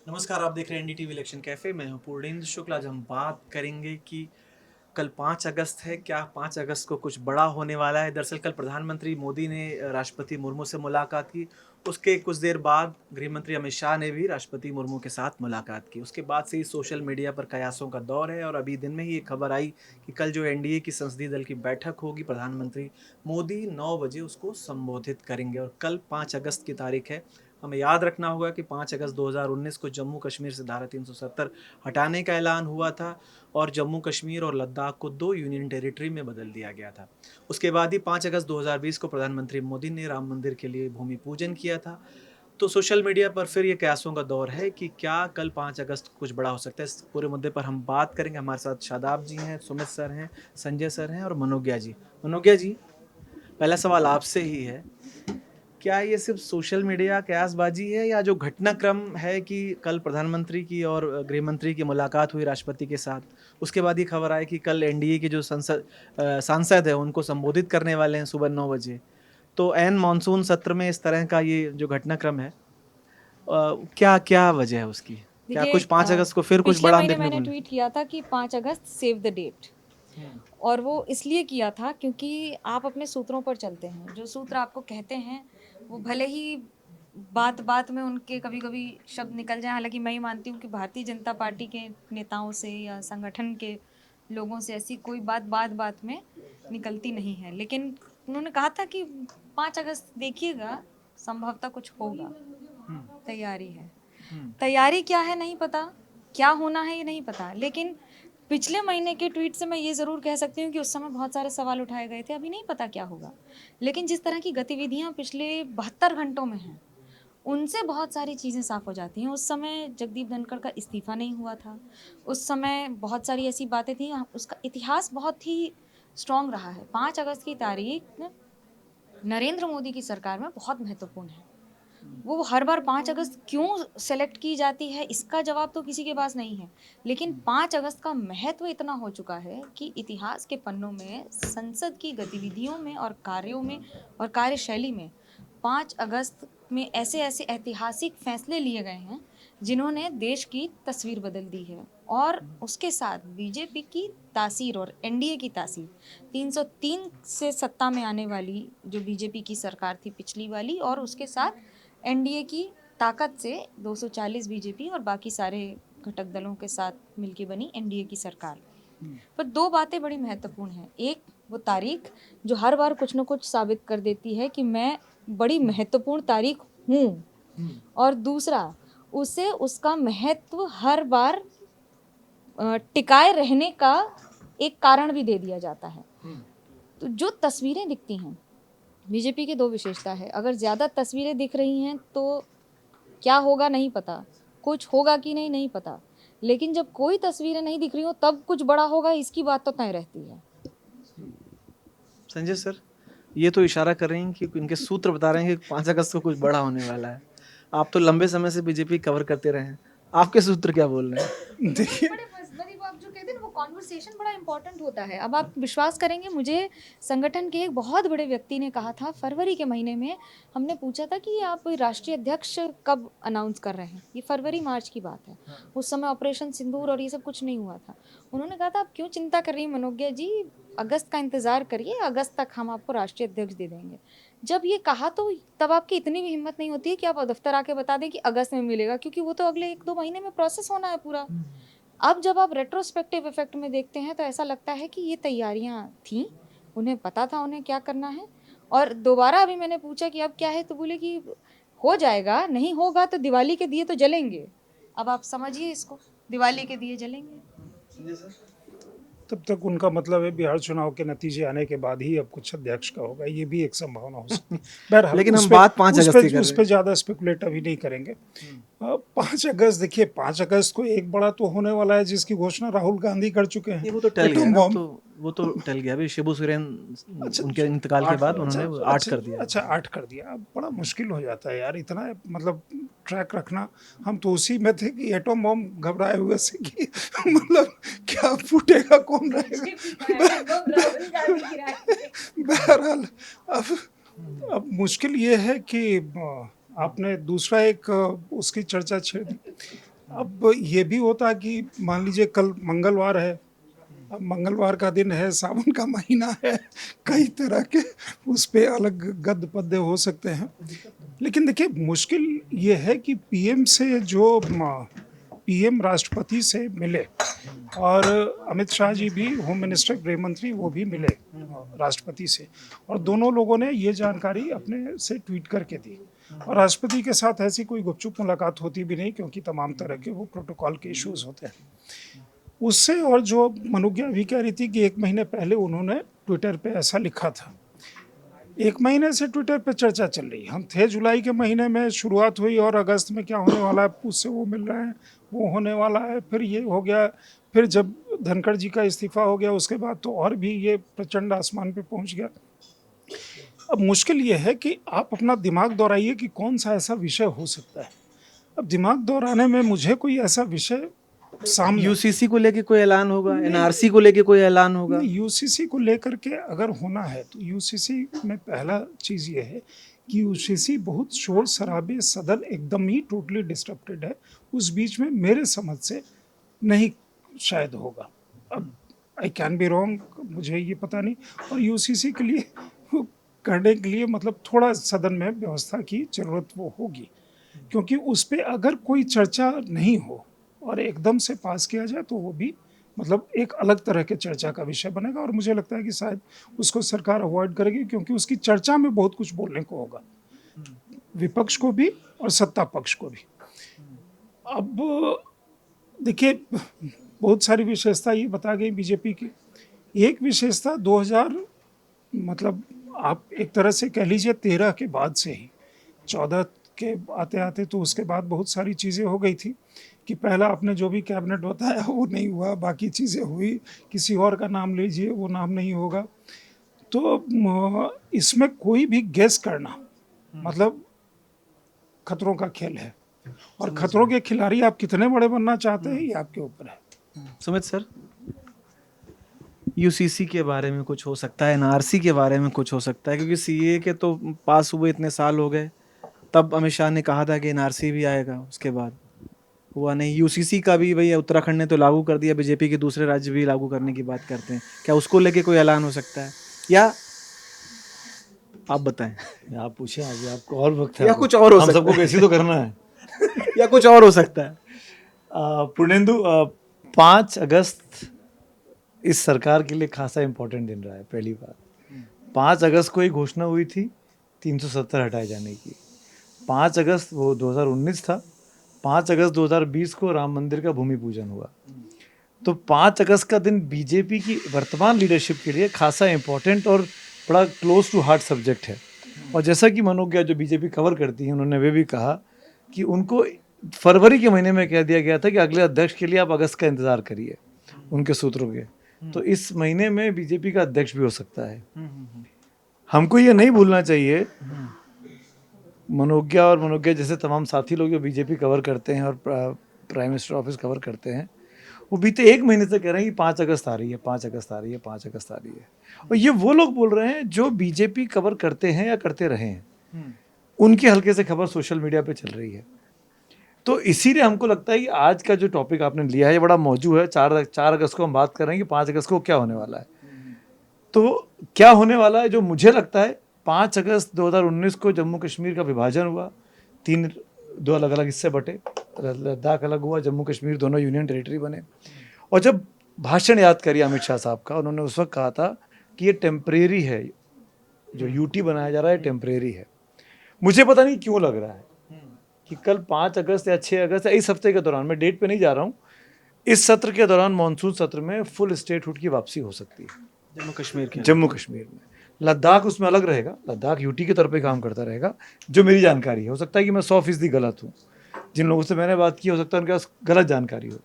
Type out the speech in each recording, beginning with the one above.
नमस्कार, आप देख रहे हैं एनडीटीवी इलेक्शन कैफे। मैं हूं पूर्णेंदु शुक्ल। आज हम बात करेंगे कि कल 5 अगस्त है। क्या 5 अगस्त को कुछ बड़ा होने वाला है? दरअसल कल प्रधानमंत्री मोदी ने राष्ट्रपति मुर्मू से मुलाकात की। उसके कुछ देर बाद गृह मंत्री अमित शाह ने भी राष्ट्रपति मुर्मू के साथ मुलाकात की। उसके बाद से ही सोशल मीडिया पर कयासों का दौर है और अभी दिन में ही ये खबर आई कि कल जो एनडीए की संसदीय दल की बैठक होगी, प्रधानमंत्री मोदी 9 बजे उसको संबोधित करेंगे और कल 5 अगस्त की तारीख है। हमें याद रखना होगा कि 5 अगस्त 2019 को जम्मू कश्मीर से धारा 370 हटाने का ऐलान हुआ था और जम्मू कश्मीर और लद्दाख को 2 यूनियन टेरिटरी में बदल दिया गया था। उसके बाद ही 5 अगस्त 2020 को प्रधानमंत्री मोदी ने राम मंदिर के लिए भूमि पूजन किया था। तो सोशल मीडिया पर फिर ये कयासों का दौर है कि क्या कल 5 अगस्त को कुछ बड़ा हो सकता है। इस पूरे मुद्दे पर हम बात करेंगे। हमारे साथ शादाब जी हैं, सुमित सर हैं, संजय सर हैं और मनोज्ञा जी। मनोज्ञा जी, पहला सवाल आपसे ही है। क्या ये सिर्फ सोशल मीडिया कयासबाजी है या जो घटनाक्रम है कि कल प्रधानमंत्री की और गृह मंत्री की मुलाकात हुई राष्ट्रपति के साथ, उसके बाद ये खबर आई कि कल एनडीए के जो सांसद है उनको संबोधित करने वाले हैं सुबह 9 बजे। तो ऐन मानसून सत्र में इस तरह का ये जो घटनाक्रम है, क्या क्या वजह है उसकी? क्या देखिए, कुछ 5 अगस्त को फिर कुछ पिछले बड़ा हम महीने देखने को मैंने मिले? ट्वीट किया था कि 5 अगस्त सेव द डेट। हम्म, और वो इसलिए किया था क्योंकि आप अपने सूत्रों पर चलते हैं। जो सूत्र आपको कहते हैं वो भले ही बात बात में उनके कभी कभी शब्द निकल जाए। हालांकि मैं ही मानती हूँ कि भारतीय जनता पार्टी के नेताओं से या संगठन के लोगों से ऐसी कोई बात बात बात में निकलती नहीं है, लेकिन उन्होंने कहा था कि 5 अगस्त देखिएगा, संभवतः कुछ होगा, हम्म, तैयारी है। हम्म, तैयारी क्या है नहीं पता, क्या होना है ये नहीं पता, लेकिन पिछले महीने के ट्वीट से मैं ये ज़रूर कह सकती हूँ कि उस समय बहुत सारे सवाल उठाए गए थे। अभी नहीं पता क्या होगा, लेकिन जिस तरह की गतिविधियां पिछले 72 घंटों में हैं, उनसे बहुत सारी चीज़ें साफ हो जाती हैं। उस समय जगदीप धनखड़ का इस्तीफा नहीं हुआ था, उस समय बहुत सारी ऐसी बातें थी, उसका इतिहास बहुत ही स्ट्रांग रहा है। 5 अगस्त की तारीख नरेंद्र मोदी की सरकार में बहुत महत्वपूर्ण है। वो हर बार 5 अगस्त क्यों सेलेक्ट की जाती है, इसका जवाब तो किसी के पास नहीं है, लेकिन 5 अगस्त का महत्व इतना हो चुका है कि इतिहास के पन्नों में, संसद की गतिविधियों में और कार्यों में और कार्यशैली में 5 अगस्त में ऐसे ऐसे ऐतिहासिक फैसले लिए गए हैं जिन्होंने देश की तस्वीर बदल दी है। और उसके साथ बीजेपी की तासीर और एनडीए की तासीर, 303 से सत्ता में आने वाली जो बीजेपी की सरकार थी पिछली वाली, और उसके साथ एनडीए की ताकत से 240 बीजेपी और बाकी सारे घटक दलों के साथ मिलकर बनी एनडीए की सरकार। पर दो बातें बड़ी महत्वपूर्ण हैं। एक, वो तारीख जो हर बार कुछ न कुछ साबित कर देती है कि मैं बड़ी महत्वपूर्ण तारीख हूँ। हम्म, और दूसरा, उसे उसका महत्व हर बार टिकाए रहने का एक कारण भी दे दिया जाता है। हम्म, तो जो तस्वीरें दिखती हैं, बीजेपी की दो विशेषता है। अगर ज़्यादा तस्वीरें दिख रही हैं तो क्या होगा नहीं पता, कुछ होगा कि नहीं नहीं पता, लेकिन जब कोई तस्वीरें नहीं दिख रही हो तब कुछ बड़ा होगा, इसकी बात तो तय रहती है। संजय सर, ये तो इशारा कर रही हैं कि इनके सूत्र बता रहे हैं कि 5 अगस्त को कुछ बड़ा होने वाला है। आप तो लंबे समय से बीजेपी कवर करते रहे हैं। आपके सूत्र क्या बोल रहे हैं? देखिए, देखिए, बड़ी आप जो कहते हैं वो कॉन्वर्सेशन बड़ा इंपॉर्टेंट होता है। अब आप विश्वास करेंगे, मुझे संगठन के एक बहुत बड़े व्यक्ति ने कहा था फरवरी के महीने में। हमने पूछा था कि आप राष्ट्रीय अध्यक्ष कब अनाउंस कर रहे हैं, ये फरवरी मार्च की बात है। उस समय ऑपरेशन सिंदूर और ये सब कुछ नहीं हुआ था। उन्होंने कहा था आप क्यों चिंता कर रही हैं मनोज्ञा जी, अगस्त का इंतजार करिए, अगस्त तक हम आपको राष्ट्रीय अध्यक्ष दे देंगे। जब ये कहा तो तब आपकी इतनी भी हिम्मत नहीं होती है कि आप दफ्तर आके बता दें कि अगस्त में मिलेगा, क्योंकि वो तो अगले 1-2 महीने में प्रोसेस होना है पूरा। अब जब आप रेट्रोस्पेक्टिव इफेक्ट में देखते हैं तो ऐसा लगता है कि ये तैयारियां थीं, उन्हें पता था उन्हें क्या करना है। और दोबारा अभी मैंने पूछा कि अब क्या है, तो बोले कि हो जाएगा, नहीं होगा तो दिवाली के दिए तो जलेंगे। अब आप समझिए इसको, दिवाली के दिए जलेंगे। तब तक उनका मतलब है बिहार चुनाव के नतीजे आने के बाद ही अब कुछ अध्यक्ष का होगा, ये भी एक संभावना हो सकती है। बहरहाल लेकिन हम बात 5 अगस्त की कर उस रहे पे हैं। ज़्यादा स्पेकुलेट अभी नहीं करेंगे। 5 अगस्त, देखिए 5 अगस्त को एक बड़ा तो होने वाला है जिसकी घोषणा राहुल गांधी कर चुके हैं, ये वो तो टल गया एटम ना, बॉम्ब। वो तो टल गया। अभी शिबू सोरेन अच्छा उनके इंतकाल के बाद अच्छा उन्होंने वो 8 अच्छा कर दिया। अच्छा 8 कर दिया। अब बड़ा मुश्किल हो जाता है यार, इतना मतलब ट्रैक रखना। हम तो उसी में थे कि एटम बॉम्ब घबराए हुए से कि मतलब क्या फूटेगा, कौन रहेगा। बहरहाल, अब अब मुश्किल ये है कि आपने दूसरा एक उसकी चर्चा छेड़ दी। अब ये भी होता कि मान लीजिए कल मंगलवार है, अब मंगलवार का दिन है, सावन का महीना है, कई तरह के उस पे अलग गद्य पद्य हो सकते हैं। लेकिन देखिए मुश्किल ये है कि पीएम से जो पीएम राष्ट्रपति से मिले और अमित शाह जी भी होम मिनिस्टर गृह मंत्री वो भी मिले राष्ट्रपति से, और दोनों लोगों ने ये जानकारी अपने से ट्वीट करके दी। और राष्ट्रपति के साथ ऐसी कोई गुपचुप मुलाकात होती भी नहीं, क्योंकि तमाम तरह के वो प्रोटोकॉल के इश्यूज होते हैं उससे। और जो मनुज्ञा भी कह रही थी कि 1 महीने पहले उन्होंने ट्विटर पे ऐसा लिखा था। 1 महीने से ट्विटर पे चर्चा चल रही, हम थे जुलाई के महीने में शुरुआत हुई और अगस्त में क्या होने वाला है, उससे वो मिल रहे हैं, वो होने वाला है, फिर ये हो गया, फिर जब धनखड़ जी का इस्तीफा हो गया उसके बाद तो और भी ये प्रचंड आसमान पे पहुंच गया। अब मुश्किल ये है कि आप अपना दिमाग दौड़ाइए कि कौन सा ऐसा विषय हो सकता है। अब दिमाग दौड़ाने में मुझे कोई ऐसा विषय सामने, यूसीसी को लेके कोई ऐलान होगा, एनआरसी को लेके कोई ऐलान होगा? यूसीसी को लेकर के अगर होना है तो यूसीसी में पहला चीज़ ये है कि यूसीसी बहुत शोर शराबे, सदन एकदम ही टोटली डिस्टर्बेड है, उस बीच में मेरे समझ से नहीं शायद होगा। अब आई कैन बी रॉन्ग, मुझे ये पता नहीं। और यूसीसी के लिए करने के लिए मतलब थोड़ा सदन में व्यवस्था की ज़रूरत वो होगी, क्योंकि उस पर अगर कोई चर्चा नहीं हो और एकदम से पास किया जाए तो वो भी मतलब एक अलग तरह के चर्चा का विषय बनेगा। और मुझे लगता है कि शायद उसको सरकार अवॉइड करेगी, क्योंकि उसकी चर्चा में बहुत कुछ बोलने को होगा, विपक्ष को भी और सत्ता पक्ष को भी। अब देखिए बहुत सारी विशेषता ये बता गई बीजेपी की। एक विशेषता 2000 मतलब आप एक तरह से कह लीजिए 13 के बाद से ही, 14 के आते आते तो उसके बाद बहुत सारी चीज़ें हो गई थी कि पहला आपने जो भी कैबिनेट बताया वो नहीं हुआ, बाकी चीज़ें हुई, किसी और का नाम लीजिए वो नाम नहीं होगा। तो इसमें कोई भी गेस करना मतलब खतरों का खेल है, और खतरों के खिलाड़ी आप कितने बड़े बनना चाहते हैं ये आपके ऊपर है। सुमित सर, यूसीसी के बारे में कुछ हो सकता है, एनआरसी के बारे में कुछ हो सकता है, क्योंकि सीए के तो पास हुए इतने साल हो गए, तब अमित शाह ने कहा था कि एनआरसी भी आएगा, उसके बाद हुआ नहीं। यूसीसी का भी भैया उत्तराखंड ने तो लागू कर दिया, बीजेपी के दूसरे राज्य भी लागू करने की बात करते हैं, क्या उसको लेके कोई ऐलान हो सकता है, या आप बताएं? आप पूछे, आगे आपको और वक्त है, या कुछ और हो हम सकता सबको है? कैसी तो करना है। या कुछ और हो सकता है? पूर्णेंदु, 5 अगस्त इस सरकार के लिए खासा इम्पोर्टेंट दिन रहा है। पहली बात, 5 अगस्त को एक घोषणा हुई थी 370 हटाए जाने की। 5 अगस्त वो 2019 था, 5 अगस्त 2020 को राम मंदिर का भूमि पूजन हुआ। तो 5 अगस्त का दिन बीजेपी की वर्तमान लीडरशिप के लिए खासा इम्पोर्टेंट और बड़ा क्लोज टू हार्ट सब्जेक्ट है। और जैसा कि मनोज्ञा जो बीजेपी कवर करती है, उन्होंने वे भी कहा कि उनको फरवरी के महीने में कह दिया गया था कि अगले अध्यक्ष के लिए आप अगस्त का इंतज़ार करिए, उनके सूत्रों के। तो इस महीने में बीजेपी का अध्यक्ष भी हो सकता है। हमको ये नहीं भूलना चाहिए, मनोज्ञा और मनोज्ञा जैसे तमाम साथी लोग जो बीजेपी कवर करते हैं और प्राइम मिनिस्टर ऑफिस कवर करते हैं, वो बीते 1 महीने से कह रहे हैं कि 5 अगस्त आ रही है, 5 अगस्त आ रही है, 5 अगस्त आ रही है। और ये वो लोग बोल रहे हैं जो बीजेपी कवर करते हैं या करते रहे हैं, उनकी हल्के से खबर सोशल मीडिया पे चल रही है। तो इसीलिए हमको लगता है कि आज का जो टॉपिक आपने लिया है ये बड़ा मौजूद है। 4 अगस्त को हम बात कर रहे हैं कि 5 अगस्त को क्या होने वाला है। तो क्या होने वाला है, जो मुझे लगता है 5 अगस्त 2019 को जम्मू कश्मीर का विभाजन हुआ, 2 अलग अलग हिस्से बटे, लद्दाख अलग हुआ, जम्मू कश्मीर दोनों यूनियन टेरिटरी बने। और जब भाषण याद करिए अमित शाह साहब का, उन्होंने उस वक्त कहा था कि ये टेम्परेरी है, जो यूटी बनाया जा रहा है टेम्परेरी है। मुझे पता नहीं क्यों लग रहा है कि कल 5 अगस्त या 6 अगस्त या इस हफ्ते के दौरान, मैं डेट पे नहीं जा रहा हूँ, इस सत्र के दौरान मानसून सत्र में फुल स्टेटहुड की वापसी हो सकती है जम्मू कश्मीर में। लद्दाख उसमें अलग रहेगा, लद्दाख यूटी के तौर पे काम करता रहेगा, जो मेरी जानकारी है। हो सकता है कि मैं 100% गलत हूँ, जिन लोगों से मैंने बात की हो सकता है उनके पास गलत जानकारी हो,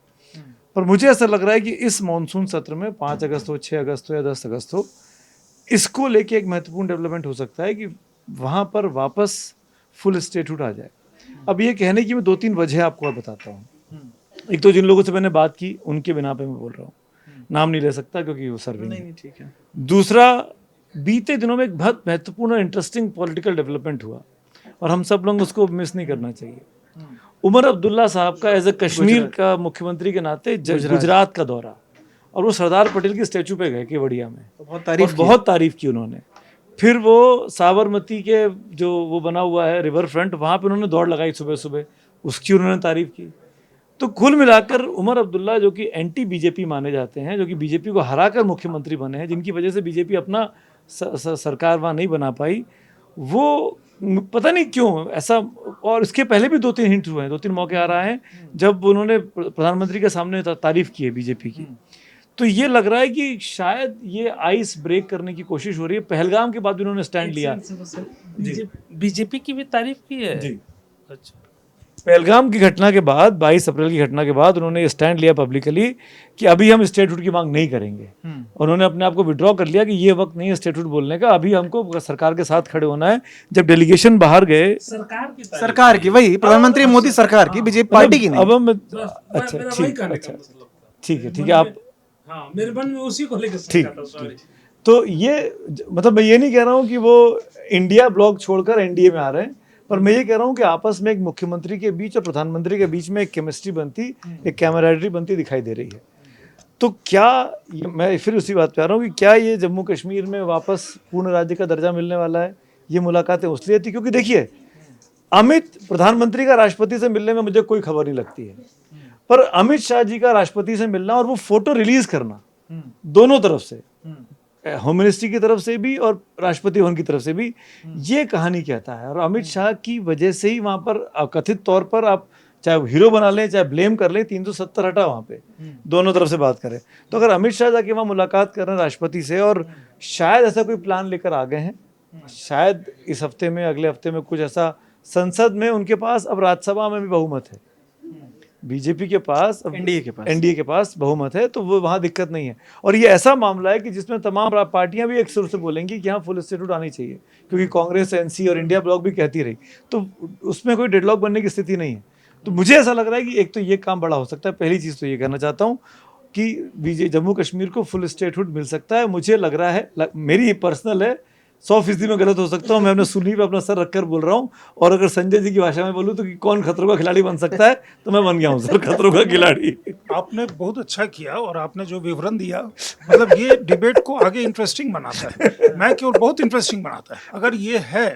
पर मुझे ऐसा लग रहा है कि इस मानसून सत्र में 5 अगस्त हो, 6 अगस्त हो या 10 अगस्त हो, इसको लेके एक महत्वपूर्ण डेवलपमेंट हो सकता है कि वहाँ पर वापस फुल स्टेटहुड आ जाए। अब ये कहने की मैं 2-3 वजह आपको बताता हूँ। एक तो जिन लोगों से मैंने बात की उनके बिना पे मैं बोल रहा हूँ, नाम नहीं ले सकता क्योंकि वो सर्विंग है। ठीक है। दूसरा, बीते दिनों में एक बहुत महत्वपूर्ण और इंटरेस्टिंग पॉलिटिकल डेवलपमेंट हुआ और हम सब लोग उसको मिस नहीं करना चाहिए। उमर अब्दुल्ला साहब का एज ए कश्मीर का मुख्यमंत्री के नाते गुजरात का दौरा, और वो सरदार पटेल की स्टैचू पे गए केवड़िया में, बहुत तारीफ की उन्होंने। फिर वो साबरमती के जो वो बना हुआ है रिवर फ्रंट, वहाँ पे उन्होंने दौड़ लगाई सुबह सुबह, उसकी उन्होंने तारीफ की। तो कुल मिलाकर उमर अब्दुल्ला जो कि एंटी बीजेपी माने जाते हैं, जो कि बीजेपी को हराकर मुख्यमंत्री बने हैं, जिनकी वजह से बीजेपी अपना सरकार वहाँ नहीं बना पाई, वो पता नहीं क्यों ऐसा। और इसके पहले भी 2-3 हिंट हुए हैं, 2-3 मौके आ रहा है जब उन्होंने प्रधानमंत्री के सामने तारीफ की है बीजेपी की। तो ये लग रहा है कि शायद ये आइस ब्रेक करने की कोशिश हो रही है। पहलगाम के बाद भी उन्होंने स्टैंड लिया। बीजेपी की भी तारीफ की है जी। अच्छा, पहलगाम की घटना के बाद, 22 अप्रैल की घटना के बाद उन्होंने स्टैंड लिया पब्लिकली कि अभी हम स्टेटहुड की मांग नहीं करेंगे। उन्होंने अपने आप को विड्रॉ कर लिया कि ये वक्त नहीं है स्टेटहुड बोलने का, अभी हमको सरकार के साथ खड़े होना है। जब डेलीगेशन बाहर गए, सरकार की, वही प्रधानमंत्री मोदी सरकार की, बीजेपी पार्टी की नहीं। अब हम अच्छा ठीक है आप, हाँ, मेरे मन में उसी को लेकर ठीक। तो ये मतलब मैं ये नहीं कह रहा हूँ कि वो इंडिया ब्लॉक छोड़कर एनडीए में आ रहे हैं, पर मैं ये कह रहा हूँ कि आपस में एक मुख्यमंत्री के बीच और प्रधानमंत्री के बीच में एक केमिस्ट्री बनती, एक कैमराडरी बनती दिखाई दे रही है। तो क्या मैं फिर उसी बात पे आ रहा हूँ कि क्या ये जम्मू कश्मीर में वापस पूर्ण राज्य का दर्जा मिलने वाला है? ये मुलाकातें उसलिए थी क्योंकि देखिए, अमित प्रधानमंत्री का राष्ट्रपति से मिलने में मुझे कोई खबर नहीं लगती है, पर अमित शाह जी का राष्ट्रपति से मिलना और वो फोटो रिलीज करना, दोनों तरफ से, होम मिनिस्ट्री की तरफ से भी और राष्ट्रपति भवन की तरफ से भी, ये कहानी कहता है। और अमित शाह की वजह से ही वहां पर कथित तौर पर, आप चाहे हीरो बना लें चाहे ब्लेम कर लें, 370 हटा वहां पे, दोनों तरफ से बात करें। तो अगर अमित शाह जाके वहां मुलाकात कर रहे हैं राष्ट्रपति से, और शायद ऐसा कोई प्लान लेकर आ गए हैं, शायद इस हफ्ते में, अगले हफ्ते में कुछ ऐसा, संसद में उनके पास अब राज्यसभा में भी बहुमत है, बीजेपी के पास, एनडीए के पास बहुमत है, तो वो वहाँ दिक्कत नहीं है। और ये ऐसा मामला है कि जिसमें तमाम पार्टियां भी एक सुर से बोलेंगी कि यहाँ फुल स्टेटहुड आनी चाहिए, क्योंकि कांग्रेस, एनसी और इंडिया ब्लॉक भी कहती रही, तो उसमें कोई डेडलॉक बनने की स्थिति नहीं है। तो मुझे ऐसा लग रहा है कि एक तो ये काम बड़ा हो सकता है। पहली चीज़ तो ये कहना चाहता हूँ कि जम्मू कश्मीर को फुल स्टेटहुड मिल सकता है। मुझे लग रहा है, मेरी पर्सनल है, 100% में गलत हो सकता हूँ, मैं अपने सुनी पे अपना सर रखकर बोल रहा हूँ। और अगर संजय जी की भाषा में बोलूँ तो कि कौन खतरों का खिलाड़ी बन सकता है, तो मैं बन गया हूँ सर खतरों का खिलाड़ी। आपने बहुत अच्छा किया, और आपने जो विवरण दिया, मतलब ये डिबेट को आगे इंटरेस्टिंग बनाता है, मैं केवल बहुत इंटरेस्टिंग बनाता है। अगर ये है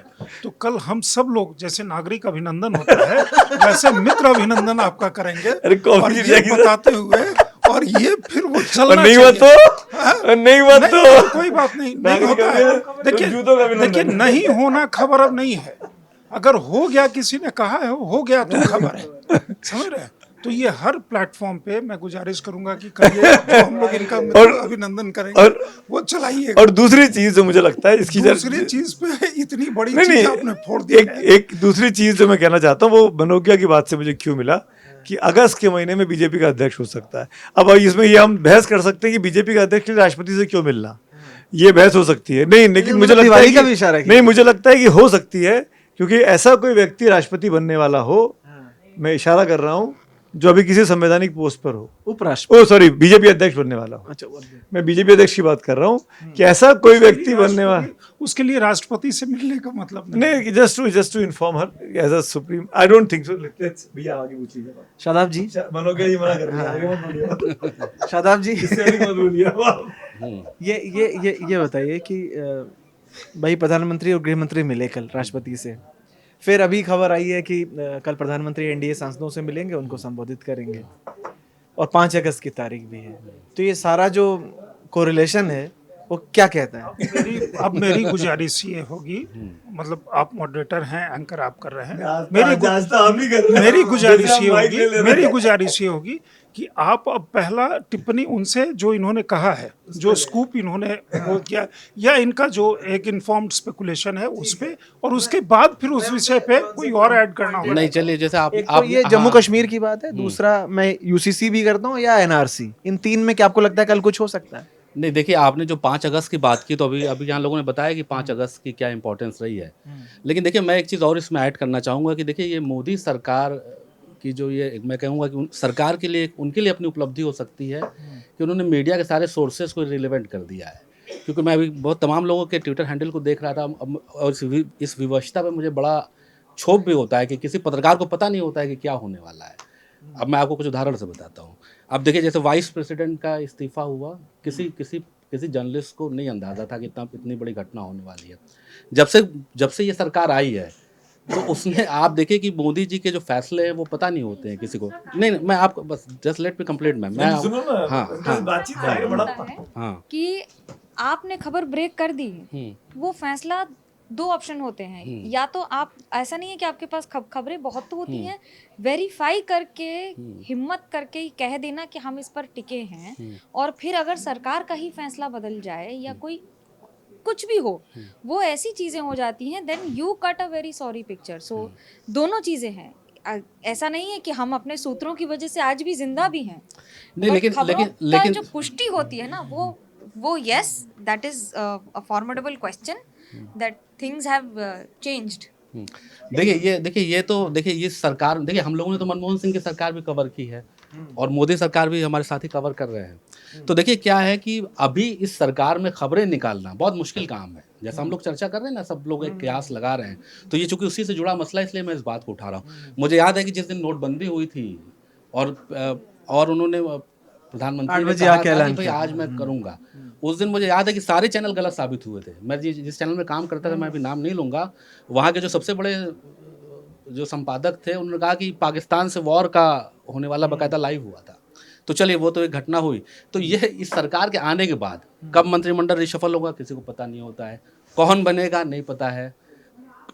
तो कल हम सब लोग, जैसे नागरिक अभिनंदन होता है, वैसे मित्र अभिनंदन आपका करेंगे, और ये बताते हुए, और ये फिर वो चलना नहीं हुआ तो नहीं हुआ तो कोई बात नहीं, नहीं होता है। देखिए नहीं होना खबर अब नहीं है, अगर हो गया, किसी ने कहा है हो गया तो खबर है, समझ रहे हैं? तो ये हर प्लेटफॉर्म पे मैं गुजारिश करूंगा कि करिए, जो हम लोग इनका अभिनंदन करेंगे वो चलाइए। और दूसरी चीज जो मुझे लगता है, इसकी दूसरी चीज पे इतनी बड़ी चीज आपने फोड़ दी। एक दूसरी चीज जो मैं कहना चाहता हूँ, वो मनोज्ञा की बात से मुझे क्यों मिला कि अगस्त के महीने में बीजेपी का अध्यक्ष हो सकता है। अब इसमें ये हम बहस कर सकते हैं कि बीजेपी का अध्यक्ष राष्ट्रपति से क्यों मिलना, ये बहस हो सकती है। नहीं, लेकिन मुझे लगता है नहीं, मुझे लगता है कि हो सकती है, क्योंकि ऐसा कोई व्यक्ति राष्ट्रपति बनने वाला हो, मैं इशारा कर रहा हूँ, जो अभी किसी संवैधानिक पोस्ट पर हो, उपराष्ट्रपति, बीजेपी अध्यक्ष बनने वाला हो। अच्छा, मैं बीजेपी अध्यक्ष की बात कर रहा हूँ कि ऐसा कोई व्यक्ति बनने वाला, उसके लिए राष्ट्रपति से मिलने का मतलब नहीं, just to inform her as a supreme, I don't think so. Let's भैया आगे पूछिए। शादाब जी, मनोज्ञा जी मना कर रहे हैं। शादाब जी, ये बताइए कि भाई प्रधानमंत्री और गृह मंत्री मिले कल राष्ट्रपति से, फिर अभी खबर आई है कि कल प्रधानमंत्री एनडीए सांसदों से मिलेंगे, उनको संबोधित करेंगे, और 5 अगस्त की तारीख भी है। तो ये सारा जो कोरिलेशन है वो क्या कहता है? अब मेरी गुजारिश ये होगी, मतलब आप मॉडरेटर हैं, एंकर आप कर रहे हैं, मेरी गुजारिश ये होगी कि आप अब पहला टिप्पणी उनसे, जो इन्होंने कहा है, जो स्कूप इन्होंने वो किया, या इनका जो एक इन्फॉर्म्ड स्पेकुलेशन है उस पे, और उसके बाद फिर उस विषय पे कोई और ऐड करना होगा। नहीं, चलिए, जैसे आप ये जम्मू कश्मीर की बात है, दूसरा मैं यूसीसी भी करता हूँ या एनआरसी, इन 3 में क्या आपको लगता है कल कुछ हो सकता है? नहीं, देखिए, आपने जो 5 अगस्त की बात की, तो अभी यहाँ लोगों ने बताया कि 5 अगस्त की क्या इंपॉर्टेंस रही है। लेकिन देखिए, मैं एक चीज़ और इसमें ऐड करना चाहूँगा कि देखिए, ये मोदी सरकार की जो ये, मैं कहूँगा कि सरकार के लिए, उनके लिए अपनी उपलब्धि हो सकती है कि उन्होंने मीडिया के सारे सोर्सेज को रिलेवेंट कर दिया है। क्योंकि मैं अभी बहुत तमाम लोगों के ट्विटर हैंडल को देख रहा था, और इस विवशता पर मुझे बड़ा क्षोभ भी होता है कि किसी पत्रकार को पता नहीं होता है कि क्या होने वाला है। अब मैं आपको कुछ उदाहरण से बताता हूँ। अब देखिए, जैसे वाइस प्रेसिडेंट का इस्तीफा हुआ, किसी जर्नलिस्ट को नहीं अंदाजा था कि इतनी बड़ी घटना होने वाली है। जब से ये सरकार आई है, तो उसने आप देखिए कि मोदी जी के जो फैसले हैं वो पता नहीं होते हैं किसी को। नहीं, मैं आपको बस just let me complete ma'am. मैं हाँ बातचीत हाँ, आगे होता बढ़ा है हाँ कि आपने खबर ब्रेक कर दी, वो फैसला दो ऑप्शन होते हैं। या तो आप, ऐसा नहीं है कि आपके पास खबरें बहुत तो होती हैं, वेरीफाई करके हिम्मत करके ही कह देना कि हम इस पर टिके हैं, और फिर अगर सरकार का ही फैसला बदल जाए या कोई कुछ भी हो, वो ऐसी चीजें हो जाती हैं, then you cut a very sorry picture. So दोनों चीजें हैं। ऐसा नहीं है कि हम अपने सूत्रों की वजह से आज भी जिंदा भी हैं, नहीं, बट लेकिन खबरों लेकिन का लेकिन जो पुष्टि होती है ना, वो yes, that is a formidable question, that things have changed. देखिए ये सरकार, देखिए हम लोगों ने तो मनमोहन सिंह की सरकार भी कवर की है और मोदी सरकार भी हमारे साथ ही कवर कर रहे हैं। तो देखिए क्या है कि अभी इस सरकार में खबरें निकालना बहुत मुश्किल काम है। जैसा हम लोग चर्चा कर रहे हैं ना, सब लोग एक कयास लगा रहे हैं, तो ये चूंकि उसी से जुड़ा मसला है, इसलिए मैं इस बात को उठा रहा हूँ। मुझे याद है कि जिस दिन नोटबंदी हुई थी और उन्होंने प्रधानमंत्री 8 ने बजे कहा आके था कि ऐलान भाई किया। आज मैं करूंगा, उस दिन मुझे याद है कि सारे चैनल गलत साबित हुए थे। मैं जिस चैनल में काम करता था, मैं अभी नाम नहीं लूंगा, वहाँ के जो सबसे बड़े जो संपादक थे, उन्होंने कहा कि पाकिस्तान से वॉर का होने वाला बाकायदा लाइव हुआ था। तो चलिए, वो तो एक घटना हुई। तो यह इस सरकार के आने के बाद कब मंत्रिमंडल रिशफल होगा किसी को पता नहीं होता है, कौन बनेगा नहीं पता है,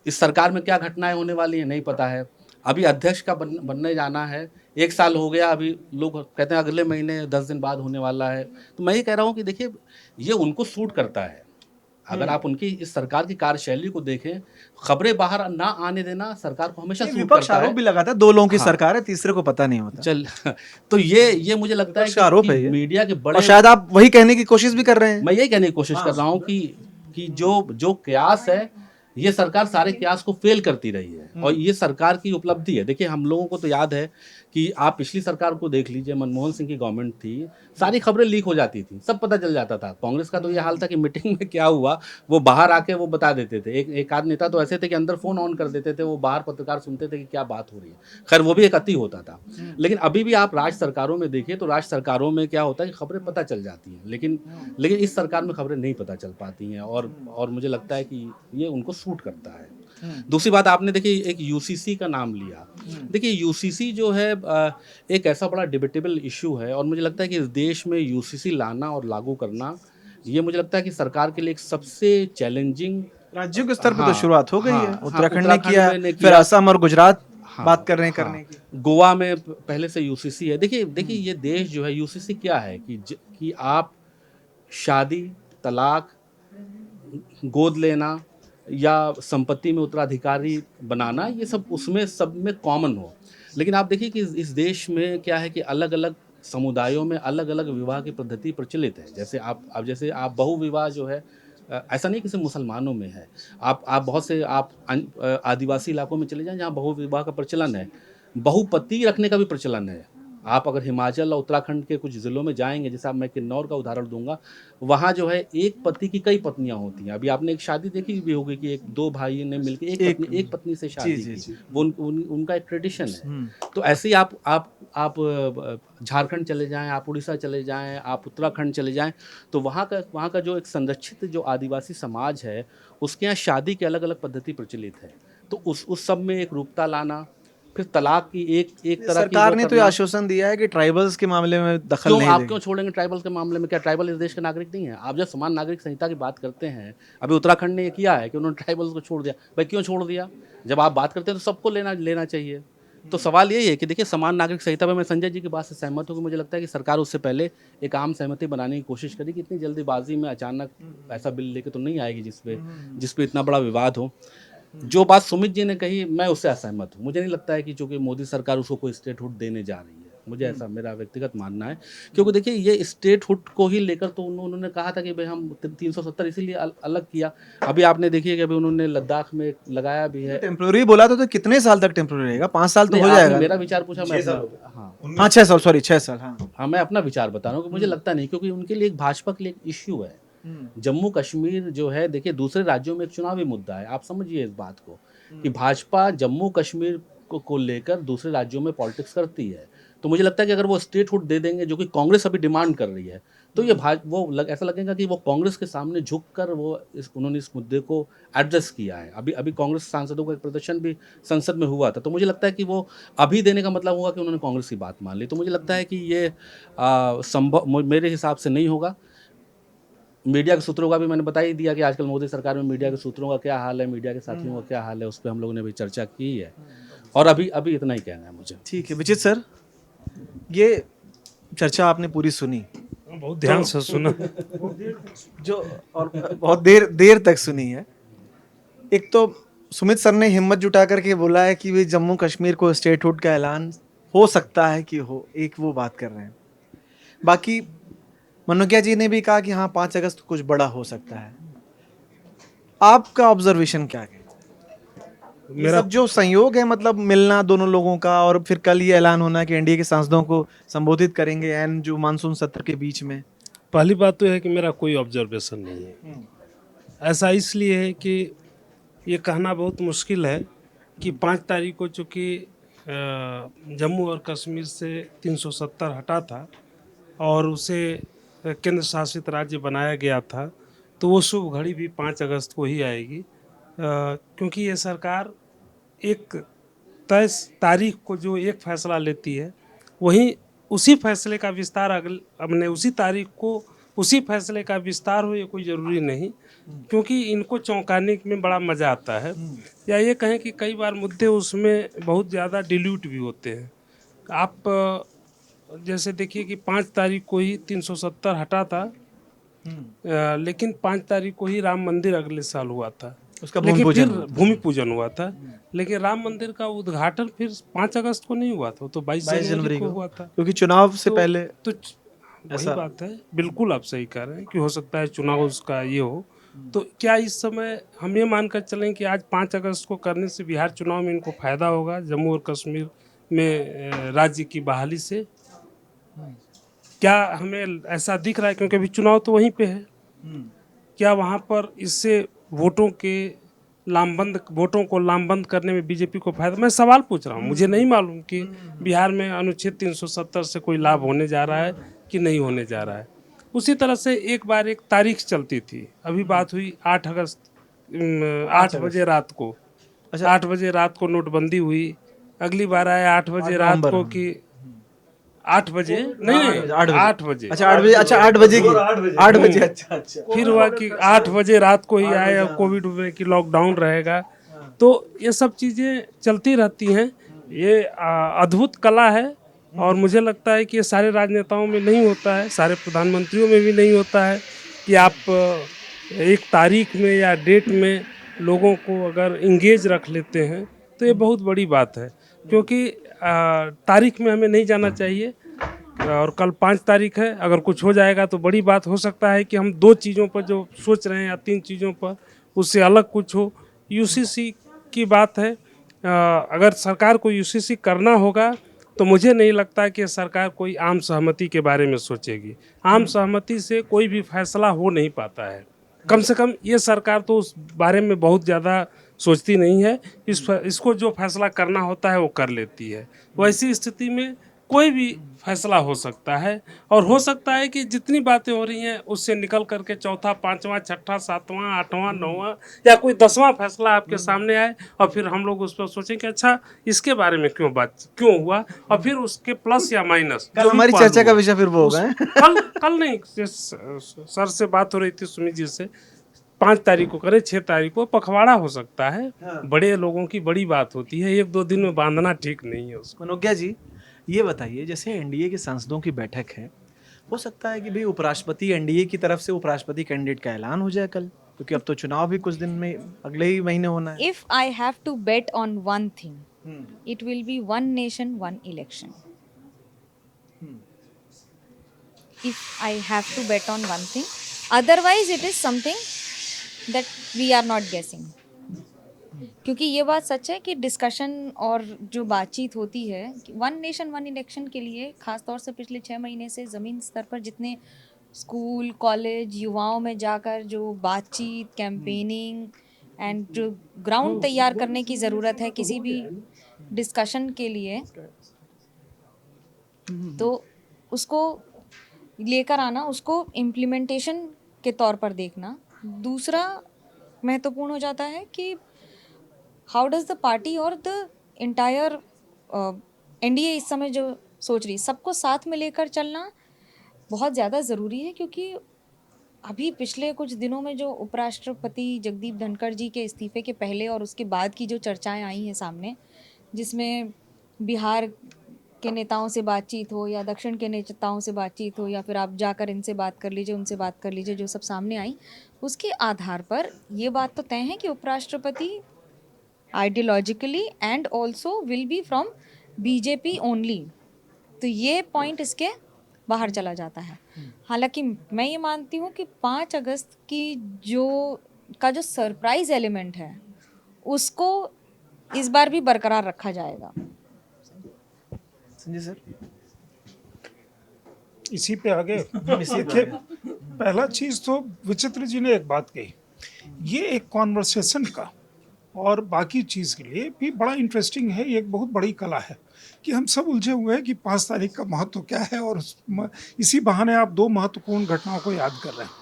इस सरकार में क्या घटनाएं होने वाली हैं नहीं पता है। अभी अध्यक्ष का बनने जाना है, 1 साल हो गया, अभी लोग कहते हैं अगले महीने 10 दिन बाद होने वाला है। तो मैं ये कह रहा हूँ कि देखिए, ये उनको सूट करता है। अगर आप उनकी इस सरकार की कार्यशैली को देखें, खबरें बाहर ना आने देना सरकार को हमेशा सूट विपक्ष करता आरोप है। भी लगाता है, 2 लोगों की हाँ। सरकार है, तीसरे को पता नहीं होता। चल तो ये मुझे लगता है विपक्ष का आरोप कि है ये। मीडिया के और बड़े, शायद आप वही कहने की कोशिश भी कर रहे हैं। मैं यही कहने की कोशिश कर रहा हूँ कि जो कयास है, ये सरकार सारे कयास को फेल करती रही है और ये सरकार की उपलब्धि है। देखिए, हम लोगों को तो याद है कि आप पिछली सरकार को देख लीजिए, मनमोहन सिंह की गवर्नमेंट थी, सारी खबरें लीक हो जाती थी, सब पता चल जाता था। कांग्रेस का तो ये हाल था कि मीटिंग में क्या हुआ वो बाहर आके वो बता देते थे। एक आध नेता तो ऐसे थे कि अंदर फोन ऑन कर देते थे, वो बाहर पत्रकार सुनते थे कि क्या बात हो रही है। खैर, वो भी एक अति होता था। लेकिन अभी भी आप राज्य सरकारों में देखिए तो राज्य सरकारों में क्या होता है कि खबरें पता चल जाती हैं, लेकिन इस सरकार में खबरें नहीं पता चल पाती हैं और मुझे लगता है कि ये उनको सूट करता है। दूसरी बात, आपने देखिए एक यूसीसी का नाम लिया। देखिए, यूसीसी जो है एक ऐसा बड़ा डिबेटेबल इशू है और मुझे लगता है कि इस देश में यूसीसी लाना और लागू करना, ये मुझे लगता है कि सरकार के लिए एक सबसे चैलेंजिंग, राज्यों के स्तर पर तो हाँ, शुरुआत हो गई है। हाँ, उत्तराखंड ने उत्तराखंड में किया, फिर असम और गुजरात हाँ, बात कर रहे हैं हाँ, करने की। गोवा में पहले से यूसीसी है। देखिए ये देश जो है, यूसीसी क्या है कि आप शादी, तलाक, गोद लेना या संपत्ति में उत्तराधिकारी बनाना, ये सब उसमें सब में कॉमन हो। लेकिन आप देखिए कि इस देश में क्या है कि अलग अलग समुदायों में अलग अलग विवाह की पद्धति प्रचलित है। जैसे आप बहु विवाह जो है, ऐसा नहीं कि सिर्फ मुसलमानों में है, आप बहुत से आदिवासी इलाकों में चले जाएं जहाँ बहु विवाह का प्रचलन है, बहुपति रखने का भी प्रचलन है। आप अगर हिमाचल और उत्तराखंड के कुछ ज़िलों में जाएंगे, जैसे आप, मैं किन्नौर का उदाहरण दूंगा, वहाँ जो है एक पति की कई पत्नियाँ होती हैं। अभी आपने एक शादी देखी भी होगी कि दो भाई ने मिलकर एक पत्नी से शादी की। वो उनका एक ट्रेडिशन है। तो ऐसे ही आप झारखंड चले जाएं, आप उड़ीसा चले जाएं, आप उत्तराखंड चले जाएं, तो वहाँ का जो एक संरक्षित जो आदिवासी समाज है, उसके यहाँ शादी की अलग अलग पद्धति प्रचलित है। तो उस सब में एक रूपता लाना, फिर तलाक की एक तरह की, सरकार ने तो ये आश्वासन दिया है कि ट्राइबल्स के मामले में दखल नहीं देगी। क्यों छोड़ेंगे ट्राइबल के मामले में? क्या ट्राइबल इस देश के नागरिक नहीं है? आप जब समान नागरिक संहिता की बात करते हैं, अभी उत्तराखंड ने ये किया है कि उन्होंने ट्राइबल्स को छोड़ दिया। भाई क्यों छोड़ दिया? जब आप बात करते हैं तो सबको लेना चाहिए। तो सवाल यही है कि देखिए, समान नागरिक संहिता पर मैं संजय जी की बात से सहमत हूँ कि मुझे लगता है कि सरकार उससे पहले एक आम सहमति बनाने की कोशिश करी कि इतनी जल्दीबाजी में अचानक ऐसा बिल लेके तो नहीं आएगी जिसपे इतना बड़ा विवाद हो। जो बात सुमित जी ने कही, मैं उससे असहमत हूँ। मुझे नहीं लगता है कि चूंकि मोदी सरकार उसको कोई स्टेटहुड देने जा रही है, मुझे ऐसा मेरा व्यक्तिगत मानना है। क्योंकि देखिए, ये स्टेटहुड को ही लेकर तो उन्होंने कहा था कि भाई हम 370 इसीलिए अलग किया। अभी आपने देखिए कि अभी उन्होंने लद्दाख में लगाया भी है। टेम्पोररी बोला तो कितने साल तक टेम्पोररी रहेगा? 5 साल तो हो जाएगा। मेरा विचार पूछा, मैं 6 साल, सॉरी 6 साल। हाँ, मैं अपना विचार बता रहा हूँ कि मुझे लगता नहीं, क्योंकि उनके लिए एक भाजपा के लिए एक इश्यू है। जम्मू कश्मीर जो है, देखिए दूसरे राज्यों में एक चुनावी मुद्दा है, आप समझिए इस बात को। कि भाजपा जम्मू कश्मीर को लेकर दूसरे राज्यों में पॉलिटिक्स करती है। तो मुझे लगता है कि अगर वो स्टेटहुड दे देंगे, जो कि कांग्रेस अभी डिमांड कर रही है, तो ये ऐसा लगेगा कि वो कांग्रेस के सामने झुककर उन्होंने इस मुद्दे को एड्रेस किया है। अभी कांग्रेस सांसदों का एक प्रदर्शन भी संसद में हुआ था, तो मुझे लगता है कि वो अभी देने का मतलब होगा कि उन्होंने कांग्रेस की बात मान ली। तो मुझे लगता है कि ये संभव मेरे हिसाब से नहीं होगा। मीडिया के सूत्रों का भी मैंने बता ही दिया कि आजकल मोदी सरकार में मीडिया के सूत्रों का क्या हाल है, मीडिया के साथियों का क्या हाल है, उस पर हम लोगों ने भी चर्चा की है। और अभी इतना ही कहना है मुझे। ठीक है विजित सर, ये चर्चा आपने पूरी सुनी, बहुत ध्यान से सुना। जो और बहुत देर तक सुनी है। एक तो सुमित सर ने हिम्मत जुटा करके बोला है कि वे जम्मू कश्मीर को स्टेटहुड का ऐलान हो सकता है कि हो, एक वो बात कर रहे हैं। बाकी मनोज्ञा जी ने भी कहा कि हाँ 5 अगस्त को कुछ बड़ा हो सकता है। आपका ऑब्जर्वेशन क्या है? ये सब जो संयोग है, मतलब मिलना दोनों लोगों का, और फिर कल ये ऐलान होना कि एनडीए के सांसदों को संबोधित करेंगे एंड जो मानसून सत्र के बीच में। पहली बात तो है कि मेरा कोई ऑब्जर्वेशन नहीं है। ऐसा इसलिए है कि ये कहना बहुत मुश्किल है कि 5 तारीख को चूँकि जम्मू और कश्मीर से 370 हटा था और उसे केंद्र शासित राज्य बनाया गया था, तो वो शुभ घड़ी भी 5 अगस्त को ही आएगी, क्योंकि ये सरकार एक तय तारीख को जो एक फैसला लेती है, वहीं उसी फैसले का विस्तार हमने उसी तारीख को उसी फैसले का विस्तार हो, ये कोई ज़रूरी नहीं, क्योंकि इनको चौंकाने में बड़ा मज़ा आता है। या ये कहें कि कई बार मुद्दे उसमें बहुत ज़्यादा डिल्यूट भी होते हैं। आप जैसे देखिए कि 5 तारीख को ही 370 हटा था, लेकिन 5 तारीख को ही राम मंदिर अगले साल हुआ था, उसका लेकिन फिर भूमि पूजन हुआ था। लेकिन राम मंदिर का उद्घाटन फिर 5 अगस्त को नहीं हुआ था, तो 22 जनवरी को हुआ था, क्योंकि चुनाव से पहले। तो वही बात है, बिल्कुल आप सही कह रहे हैं कि हो सकता है चुनाव उसका ये हो। तो क्या इस समय हम ये मानकर चलें कि आज 5 अगस्त को करने से बिहार चुनाव में इनको फायदा होगा, जम्मू और कश्मीर में राज्य की बहाली से? क्या हमें ऐसा दिख रहा है? क्योंकि अभी चुनाव तो वहीं पे है। क्या वहाँ पर इससे वोटों को लामबंद करने में बीजेपी को फायदा? मैं सवाल पूछ रहा हूँ, मुझे नहीं मालूम कि बिहार में अनुच्छेद 370 से कोई लाभ होने जा रहा है कि नहीं होने जा रहा है। उसी तरह से एक बार एक तारीख चलती थी, अभी बात हुई 8 अगस्त 8 बजे रात को। अच्छा, 8 बजे रात को नोटबंदी हुई। अगली बार आए 8 बजे रात को कि 8 बजे नहीं 8 बजे। अच्छा 8 बजे, अच्छा 8 बजे की 8 बजे, अच्छा अच्छा। फिर हुआ कि 8 बजे रात को ही आए, अब कोविड में कि लॉकडाउन रहेगा। तो ये सब चीज़ें चलती रहती हैं। ये अद्भुत कला है, और मुझे लगता है कि ये सारे राजनेताओं में नहीं होता है, सारे प्रधानमंत्रियों में भी नहीं होता है कि आप एक तारीख में या डेट में लोगों को अगर इंगेज रख लेते हैं, तो ये बहुत बड़ी बात है। क्योंकि तारीख में हमें नहीं जाना चाहिए, और कल 5 तारीख है, अगर कुछ हो जाएगा तो बड़ी बात हो सकता है कि हम 2 चीज़ों पर जो सोच रहे हैं या 3 चीज़ों पर उससे अलग कुछ हो। यूसीसी की बात है, अगर सरकार को यूसीसी करना होगा तो मुझे नहीं लगता कि सरकार कोई आम सहमति के बारे में सोचेगी। आम सहमति से कोई भी फैसला हो नहीं पाता है। कम से कम ये सरकार तो उस बारे में बहुत ज़्यादा सोचती नहीं है। इसको जो फैसला करना होता है वो कर लेती है। वैसी स्थिति में कोई भी फैसला हो सकता है, और हो सकता है कि जितनी बातें हो रही हैं उससे निकल करके चौथा, पांचवा, छठा, सातवां, आठवां, नौवां या कोई 10वां फैसला आपके सामने आए, और फिर हम लोग उस पर सोचें कि अच्छा इसके बारे में क्यों हुआ, और फिर उसके प्लस या माइनस कल हमारी चर्चा का विषय फिर वो होगा। कल नहीं, सर से बात हो रही थी सुमित जी से, 5 तारीख को करे, 6 तारीख को पखवाड़ा हो सकता है। बड़े लोगों की बड़ी बात होती है, 1-2 दिन में बांधना ठीक नहीं है उसको। मनोज्ञा जी ये बताइए, जैसे एनडीए के सांसदों की बैठक है, हो सकता है कि भाई उपराष्ट्रपति एनडीए की तरफ से उपराष्ट्रपति कैंडिडेट का ऐलान हो जाए कल, क्योंकि अब तो चुनाव भी कुछ दिन में अगले ही महीने होना है। If I have to bet on one thing, it will be one nation, one election. If I have to bet on one thing, otherwise it is something that we are not guessing. क्योंकि ये बात सच है कि discussion और जो बातचीत होती है वन नेशन वन इलेक्शन के लिए, खास तौर से पिछले 6 महीने से ज़मीन स्तर पर जितने स्कूल, कॉलेज, युवाओं में जाकर जो बातचीत, कैंपेनिंग एंड जो ग्राउंड तैयार करने की ज़रूरत है किसी भी डिस्कशन के लिए, तो उसको लेकर आना, उसको इम्प्लीमेंटेशन के तौर पर देखना। दूसरा महत्वपूर्ण हो जाता है कि हाउ डज द पार्टी और द इंटायर एनडीए इस समय जो सोच रही, सबको साथ में लेकर चलना बहुत ज़्यादा ज़रूरी है, क्योंकि अभी पिछले कुछ दिनों में जो उपराष्ट्रपति जगदीप धनखड़ जी के इस्तीफे के पहले और उसके बाद की जो चर्चाएं आई हैं सामने, जिसमें बिहार के नेताओं से बातचीत हो या दक्षिण के नेताओं से बातचीत हो, या फिर आप जाकर इनसे बात कर लीजिए, उनसे बात कर लीजिए, जो सब सामने आई, उसके आधार पर ये बात तो तय है कि उपराष्ट्रपति ideologically and also will be from BJP only. तो ये पॉइंट इसके बाहर चला जाता है। हालांकि मैं ये मानती हूँ कि 5 अगस्त की जो सरप्राइज एलिमेंट है उसको इस बार भी बरकरार रखा जाएगा। संजय सर, इसी पे आगे देखिए, पहला चीज तो विचित्र जी ने एक बात कही, ये एक कॉन्वर्सेशन का और बाकी चीज के लिए भी बड़ा इंटरेस्टिंग है। ये एक बहुत बड़ी कला है कि हम सब उलझे हुए हैं कि 5 तारीख का महत्व क्या है, और इसी बहाने आप 2 महत्वपूर्ण घटनाओं को याद कर रहे हैं।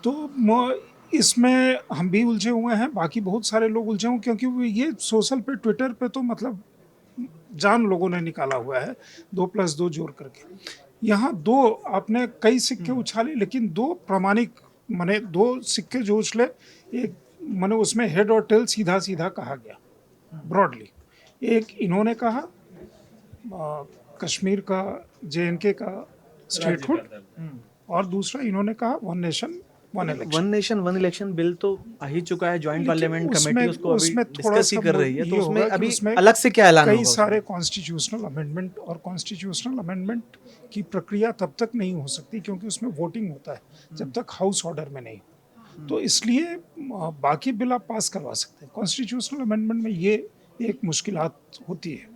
तो इसमें हम भी उलझे हुए हैं, बाकी बहुत सारे लोग उलझे हुए, क्योंकि ये सोशल पे, ट्विटर पे तो मतलब जान लोगों ने निकाला हुआ है 2+2 जोड़ करके। यहाँ 2 आपने कई सिक्के उछाले, लेकिन 2 प्रमाणिक माने 2 सिक्के जो उछले, एक माने उसमें हेड और टेल सीधा सीधा कहा गया ब्रॉडली। एक इन्होंने कहा कश्मीर का, जेएनके का स्टेटहुड, और दूसरा इन्होंने कहा one nation one election bill तो आ ही चुका है, ज्वाइंट पार्लियामेंट कमेटी उसको अभी उसमें डिस्कस ही कर रही है, तो उसमें अभी उसमें अलग से क्या ऐलान होगा? कई सारे कॉन्स्टिट्यूशनल अमेंडमेंट, और कॉन्स्टिट्यूशनल अमेंडमेंट की प्रक्रिया तब तक नहीं हो सकती क्योंकि उसमें वोटिंग होता है, जब तक हाउस ऑर्डर में नहीं। तो इसलिए बाकी बिल आप पास करवा सकते हैं, कॉन्स्टिट्यूशनल अमेंडमेंट में ये एक मुश्किलात होती है।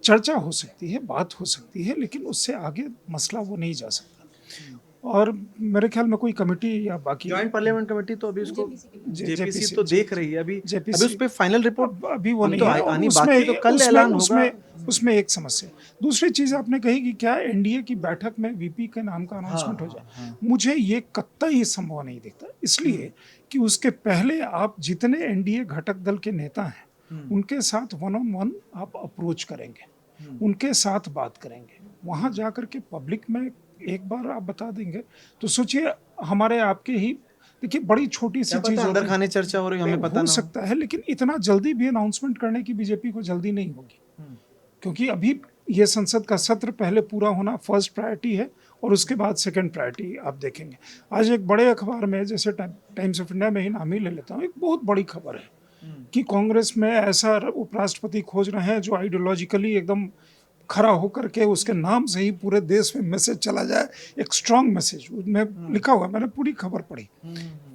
चर्चा हो सकती है, बात हो सकती है, लेकिन उससे आगे मसला वो नहीं जा सकता। और मेरे ख्याल में कोई कमेटी या बाकी ज्वाइंट पार्लियामेंट कमेटी तो अभी उसको जेपीसी JPC तो देख रही है, अभी JPC उस पे फाइनल रिपोर्ट अभी वो नहीं तो है। आनी उसमें- बाकी, तो कल उसमें- ऐलान होगा। उसमें एक समस्या। दूसरी चीज आपने कही कि क्या एनडीए की बैठक में वीपी के नाम का अनाउंसमेंट हो जाए, मुझे ये कतई संभव नहीं दिखता, इसलिए कि उसके पहले आप जितने एनडीए घटक दल के नेता हैं उनके साथ 1-on-1 आप अप्रोच करेंगे, उनके साथ बात करेंगे, वहां जाकर के पब्लिक में एक बार आप बता देंगे, तो सोचिए हमारे आपके ही, देखिए बड़ी छोटी सी चीज अंदर खाने चर्चा हो रही है, हमें पता हो ना हो। सकता है, लेकिन इतना जल्दी भी अनाउंसमेंट करने की बीजेपी को जल्दी नहीं होगी, क्योंकि अभी ये संसद का सत्र पहले पूरा होना फर्स्ट प्रायोरिटी है, और उसके बाद सेकंड प्रायोरिटी आप देखेंगे। आज एक बड़े अखबार में, जैसे टाइम्स ऑफ इंडिया में ही नाम ही ले लेता हूँ, एक बहुत बड़ी खबर है कि कांग्रेस में ऐसा उपराष्ट्रपति खोज रहे हैं जो आइडियोलॉजिकली एकदम खड़ा होकर के उसके नाम से ही पूरे देश में मैसेज चला जाए, एक स्ट्रांग मैसेज में लिखा हुआ, मैंने पूरी खबर पढ़ी,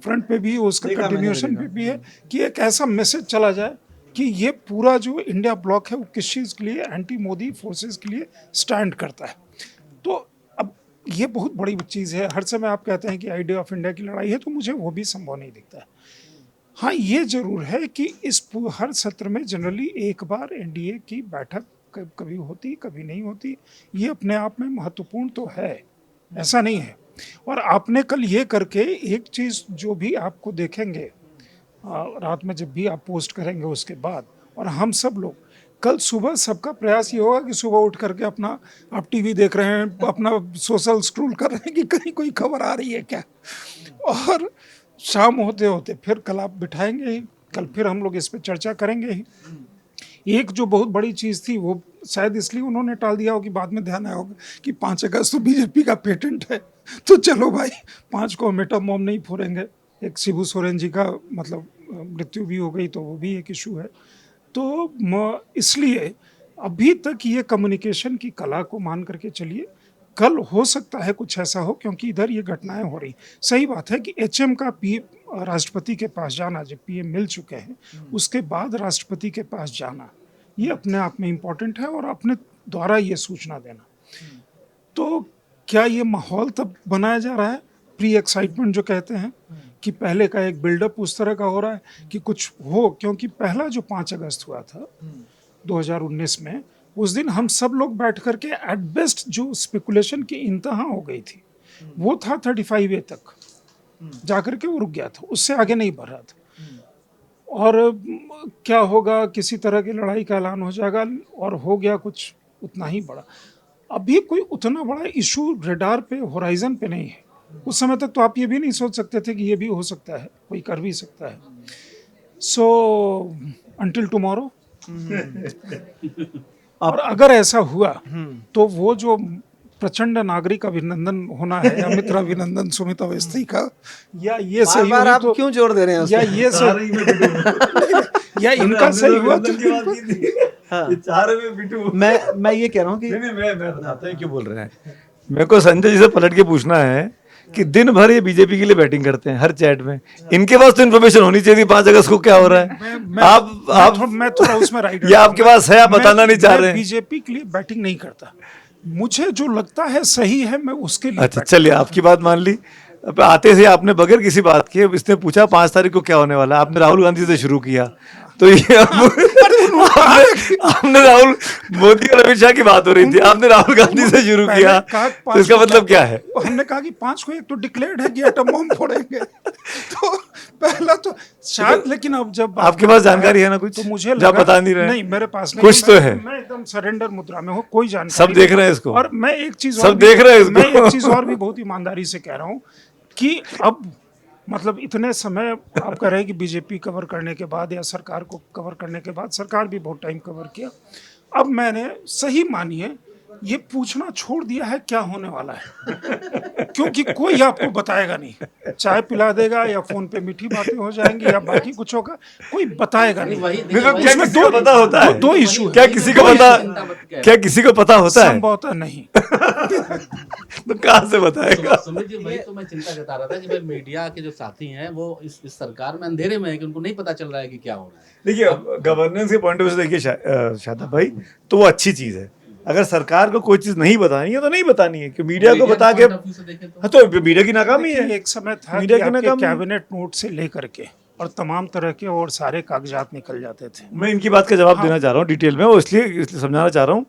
फ्रंट पे भी उसका कंटिन्यूएशन पे भी है कि एक ऐसा मैसेज चला जाए कि ये पूरा जो इंडिया ब्लॉक है वो किस चीज़ के लिए, एंटी मोदी फोर्सेस के लिए स्टैंड करता है। तो अब ये बहुत बड़ी चीज़ है। हर समय आप कहते हैं कि आइडिया ऑफ इंडिया की लड़ाई है, तो मुझे वो भी संभव नहीं दिखता है। हाँ, ये जरूर है कि इस हर सत्र में जनरली एक बार एनडीए की बैठक कभी होती, कभी नहीं होती, ये अपने आप में महत्वपूर्ण तो है, ऐसा नहीं है। और आपने कल ये करके एक चीज़ जो भी आपको देखेंगे रात में जब भी आप पोस्ट करेंगे उसके बाद, और हम सब लोग कल सुबह सबका प्रयास ये होगा कि सुबह उठ करके अपना, आप टीवी देख रहे हैं, अपना सोशल स्क्रॉल कर रहे हैं कि कहीं कोई खबर आ रही है क्या, और शाम होते होते फिर कल आप बिठाएंगे ही, कल फिर हम लोग इस पर चर्चा करेंगे ही। एक जो बहुत बड़ी चीज़ थी वो शायद इसलिए उन्होंने टाल दिया हो कि बाद में ध्यान आया होगा कि 5 अगस्त तो बीजेपी का पेटेंट है, तो चलो भाई 5 को हम एटम बम नहीं फोड़ेंगे। एक शिबू सोरेन जी का मतलब मृत्यु भी हो गई, तो वो भी एक इशू है। तो इसलिए अभी तक ये कम्युनिकेशन की कला को मान करके चलिए, कल हो सकता है कुछ ऐसा हो, क्योंकि इधर ये घटनाएं हो रही। सही बात है कि एचएम का राष्ट्रपति के पास जाना, जब पीएम मिल चुके हैं उसके बाद राष्ट्रपति के पास जाना, ये अपने आप में इम्पोर्टेंट है, और अपने द्वारा ये सूचना देना। तो क्या ये माहौल तब बनाया जा रहा है, प्री एक्साइटमेंट जो कहते हैं, कि पहले का एक बिल्डअप उस तरह का हो रहा है कि कुछ हो, क्योंकि पहला जो 5 अगस्त हुआ था 2019 में, उस दिन हम सब लोग बैठ करके एट बेस्ट जो स्पेकुलेशन की इंतहा हो गई थी वो था 35A तक जाकर के वो रुक गया था, उससे आगे नहीं बढ़ रहा था। और क्या होगा, किसी तरह की लड़ाई का ऐलान हो जाएगा, और हो गया कुछ उतना ही बड़ा। अभी कोई उतना बड़ा इशू रेडार पे, होराइजन पे नहीं है। उस समय तक तो आप ये भी नहीं सोच सकते थे कि ये भी हो सकता है, कोई कर भी सकता है। So until tomorrow. और अगर ऐसा हुआ तो वो जो प्रचंड नागरिक अभिनंदन होना है, अमित अभिनंदन सुमित अवस्थी का, या ये सही बार हुई आप तो क्यों जोर दे रहे हैं या उसमें? ये सही या इनका सही हुआ तो हाँ। चार में बिटू। मैं ये कह रहा हूँ कि नहीं मैं बताता हूँ क्यों बोल रहे हैं। मेरे को संजय जी से पलट के पूछना है कि दिन भर ये बीजेपी के लिए बैटिंग करते हैं हर चैट में, इनके पास तो इन्फॉर्मेशन होनी चाहिए 5 अगस्त को क्या हो रहा है। मैं थोड़ा उसमें राइट, ये आपके पास है, आप बताना नहीं चाह रहे हैं। बीजेपी के लिए बैटिंग नहीं करता, मुझे जो लगता है सही है मैं उसके लिए। अच्छा चलिए, आपकी बात मान ली। अब आते थे आपने बगैर किसी बात के, इसने पूछा 5 तारीख को क्या होने वाला है, आपने राहुल गांधी से शुरू किया, तो ये आपने राहुल मोदी और अमित शाह की बात हो रही थी, आपने राहुल गांधी से शुरू किया, तो इसका मतलब क्या है? हमने कहा कि 5 को एक तो डिक्लेयर्ड है कि एटम बम फोड़ेंगे, तो पहला तो शायद, लेकिन अब जब आपके पास जानकारी है ना कुछ, तो मुझे जो आप बता नहीं रहे? नहीं, मेरे पास नहीं, कुछ तो है। मैं एकदम सरेंडर मुद्रा में हूँ, कोई जानकारी सब देख रहे हैं इसको, और मैं एक चीज सब देख रहे हैं इसको। मैं एक चीज और भी बहुत ईमानदारी से कह रहा हूँ कि अब मतलब इतने समय आप कह रहे हैं कि बीजेपी कवर करने के बाद या सरकार को कवर करने के बाद, सरकार भी बहुत टाइम कवर किया, अब मैंने सही मानिए ये पूछना छोड़ दिया है क्या होने वाला है, क्योंकि कोई आपको बताएगा नहीं, चाय पिला देगा या फोन पे मीठी बातें हो जाएंगी या बाकी कुछ होगा, कोई बताएगा नहीं। क्या किसी को पता होता है? दो इशू, क्या किसी को पता, क्या किसी को पता होता है? संभवतः नहीं। तो कहाँ से बताएगा? सुमित जी, वही तो मैं चिंता जता रहा था कि भाई मीडिया के जो साथी हैं वो इस सरकार में अंधेरे में है कि उनको नहीं पता चल रहा है कि क्या हो रहा है। देखिए, गवर्नेंस के पॉइंट ऑफ व्यू से देखिए शादाब भाई, तो वो अच्छी चीज है। अगर सरकार को कोई चीज नहीं बतानी है तो नहीं बतानी है, कि मीडिया को बता के, हाँ तो मीडिया की नाकामी है। एक समय था मीडिया कि की आपके नाकामी। कैबिनेट नोट से लेकर के और तमाम तरह के और सारे कागजात निकल जाते थे। मैं इनकी बात का जवाब देना चाह रहा हूँ डिटेल में, वो इसलिए समझाना चाह रहा हूँ।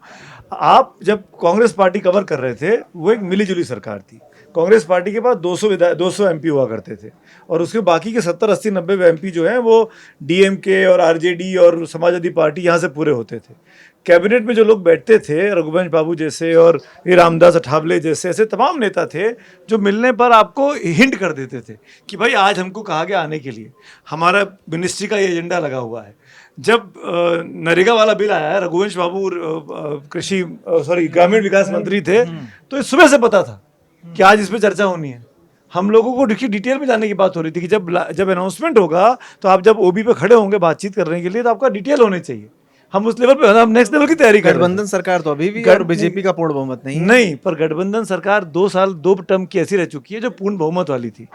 आप जब कांग्रेस पार्टी कवर कर रहे थे, वो एक मिलीजुली सरकार थी। कांग्रेस पार्टी के पास 200 एमपी हुआ करते थे, और उसके बाकी के 70, 80, 90 एमपी जो हैं वो डीएमके और आरजेडी और समाजवादी पार्टी यहाँ से पूरे होते थे। कैबिनेट में जो लोग बैठते थे, रघुवंश बाबू जैसे और ये रामदास अठावले जैसे, ऐसे तमाम नेता थे जो मिलने पर आपको हिंट कर देते थे कि भाई आज हमको कहा गया आने के लिए, हमारा मिनिस्ट्री का ये एजेंडा लगा हुआ है। जब नरेगा वाला बिल आया, रघुवंश बाबू ग्रामीण विकास मंत्री थे, तो इस सुबह से पता था कि आज इस पर चर्चा होनी है। हम लोगों को डिटेल में जानने की बात हो रही थी कि जब अनाउंसमेंट होगा, तो आप जब ओबी पे खड़े होंगे बातचीत करने के लिए, तो आपका डिटेल होने चाहिए। हम उस लेवल पे, हम नेक्स्ट लेवल की तैयारी कर रहे हैं। गठबंधन सरकार तो अभी भी और बीजेपी का पूर्ण बहुमत नहीं है। नहीं, पर गठबंधन सरकार 2 साल 2 टर्म की ऐसी रह चुकी है जो पूर्ण बहुमत वाली थी।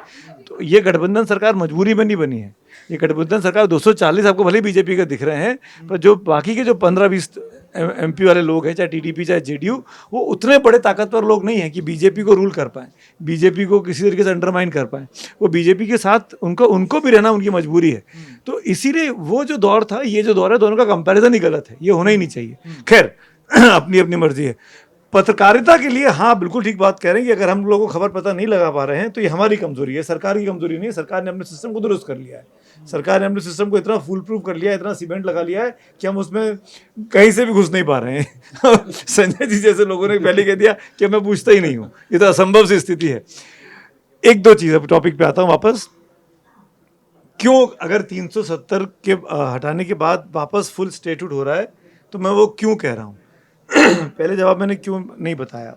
तो ये गठबंधन सरकार मजबूरी में नहीं बनी है। ये गठबंधन सरकार 240 आपको भले बीजेपी के दिख रहे हैं, पर जो बाकी के जो 15-20 एमपी वाले लोग हैं, चाहे टीडीपी चाहे जेडीयू, वो उतने बड़े ताकतवर लोग नहीं हैं कि बीजेपी को रूल कर पाएं, बीजेपी को किसी तरीके से अंडरमाइन कर पाएं। वो बीजेपी के साथ उनको भी रहना उनकी मजबूरी है। तो इसीलिए वो जो दौर था, ये जो दौर है, दोनों का कंपैरिजन ही गलत है, ये होना ही नहीं चाहिए। खैर, अपनी अपनी मर्जी है। पत्रकारिता के लिए हाँ बिल्कुल ठीक बात कह रहे हैं कि अगर हम लोगों को खबर पता नहीं लगा पा रहे हैं तो ये हमारी कमजोरी है, सरकार की कमजोरी नहीं है। सरकार ने अपने सिस्टम को दुरुस्त कर लिया है, सरकार ने अपने सिस्टम को इतना फुल प्रूफ कर लिया है, इतना सीमेंट लगा लिया है कि हम उसमें कहीं से भी घुस नहीं पा रहे हैं। संजय जी जैसे लोगों ने पहले कह दिया कि मैं पूछता ही नहीं हूँ, ये तो असंभव सी स्थिति है। 1-2 चीज़, अब टॉपिक पे आता हूँ वापस। क्यों अगर 370 के हटाने के बाद वापस फुल स्टेटहुड हो रहा है, तो मैं वो क्यों कह रहा हूँ। पहले जवाब मैंने क्यों नहीं बताया।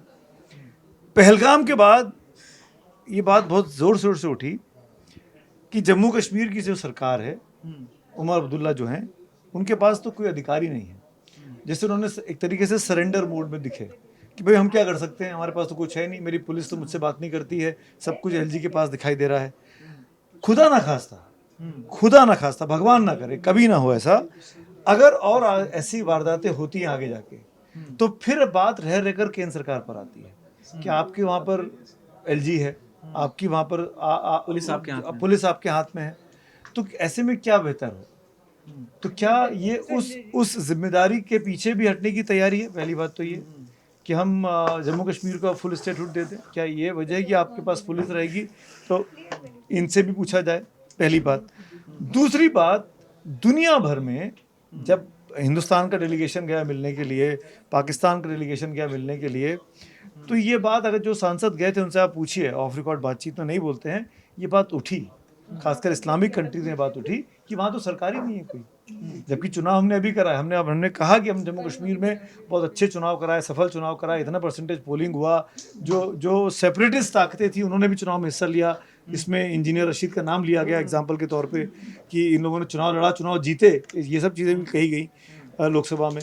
पहलगाम के बाद ये बात बहुत ज़ोर शोर से उठी कि जम्मू कश्मीर की जो सरकार है, उमर अब्दुल्ला जो हैं, उनके पास तो कोई अधिकार ही नहीं है। जैसे उन्होंने एक तरीके से सरेंडर मोड में दिखे कि भाई हम क्या कर सकते हैं, हमारे पास तो कुछ है नहीं, मेरी पुलिस तो मुझसे बात नहीं करती है, सब कुछ एलजी के पास दिखाई दे रहा है। खुदा ना खास्ता, भगवान ना करे, कभी ना हो ऐसा। अगर और ऐसी वारदातें होती हैं आगे जाके, तो फिर बात रह रहकर केंद्र सरकार पर आती है कि आपके वहाँ पर एलजी है, आपकी वहाँ पर पुलिस आपके हाथ में। पुलिस आपके हाथ में है, तो ऐसे में क्या बेहतर हो? तो क्या ये उस जिम्मेदारी के पीछे भी हटने की तैयारी है? पहली बात तो ये कि हम जम्मू कश्मीर को फुल स्टेटहुड दे दें, क्या ये वजह है कि आपके पास पुलिस रहेगी तो इनसे भी पूछा जाए? पहली बात। दूसरी बात, दुनिया भर में जब हिंदुस्तान का डेलीगेशन गया मिलने के लिए, पाकिस्तान का डेलीगेशन गया मिलने के लिए, तो ये बात अगर जो सांसद गए थे उनसे आप पूछिए, ऑफ रिकॉर्ड बातचीत में नहीं बोलते हैं, ये बात उठी, खासकर इस्लामिक कंट्रीज में बात उठी कि वहाँ तो सरकार ही नहीं है कोई, जबकि चुनाव हमने अभी करा है। हमने कहा कि हम जम्मू कश्मीर में बहुत अच्छे चुनाव कराए, सफल चुनाव कराए, इतना परसेंटेज पोलिंग हुआ, जो सेपरेटिस्ट ताकतें थी उन्होंने भी चुनाव में हिस्सा लिया। इसमें इंजीनियर रशीद का नाम लिया गया एग्जाम्पल के तौर पे कि इन लोगों ने चुनाव लड़ा, चुनाव जीते, ये सब चीज़ें भी कही गई लोकसभा में।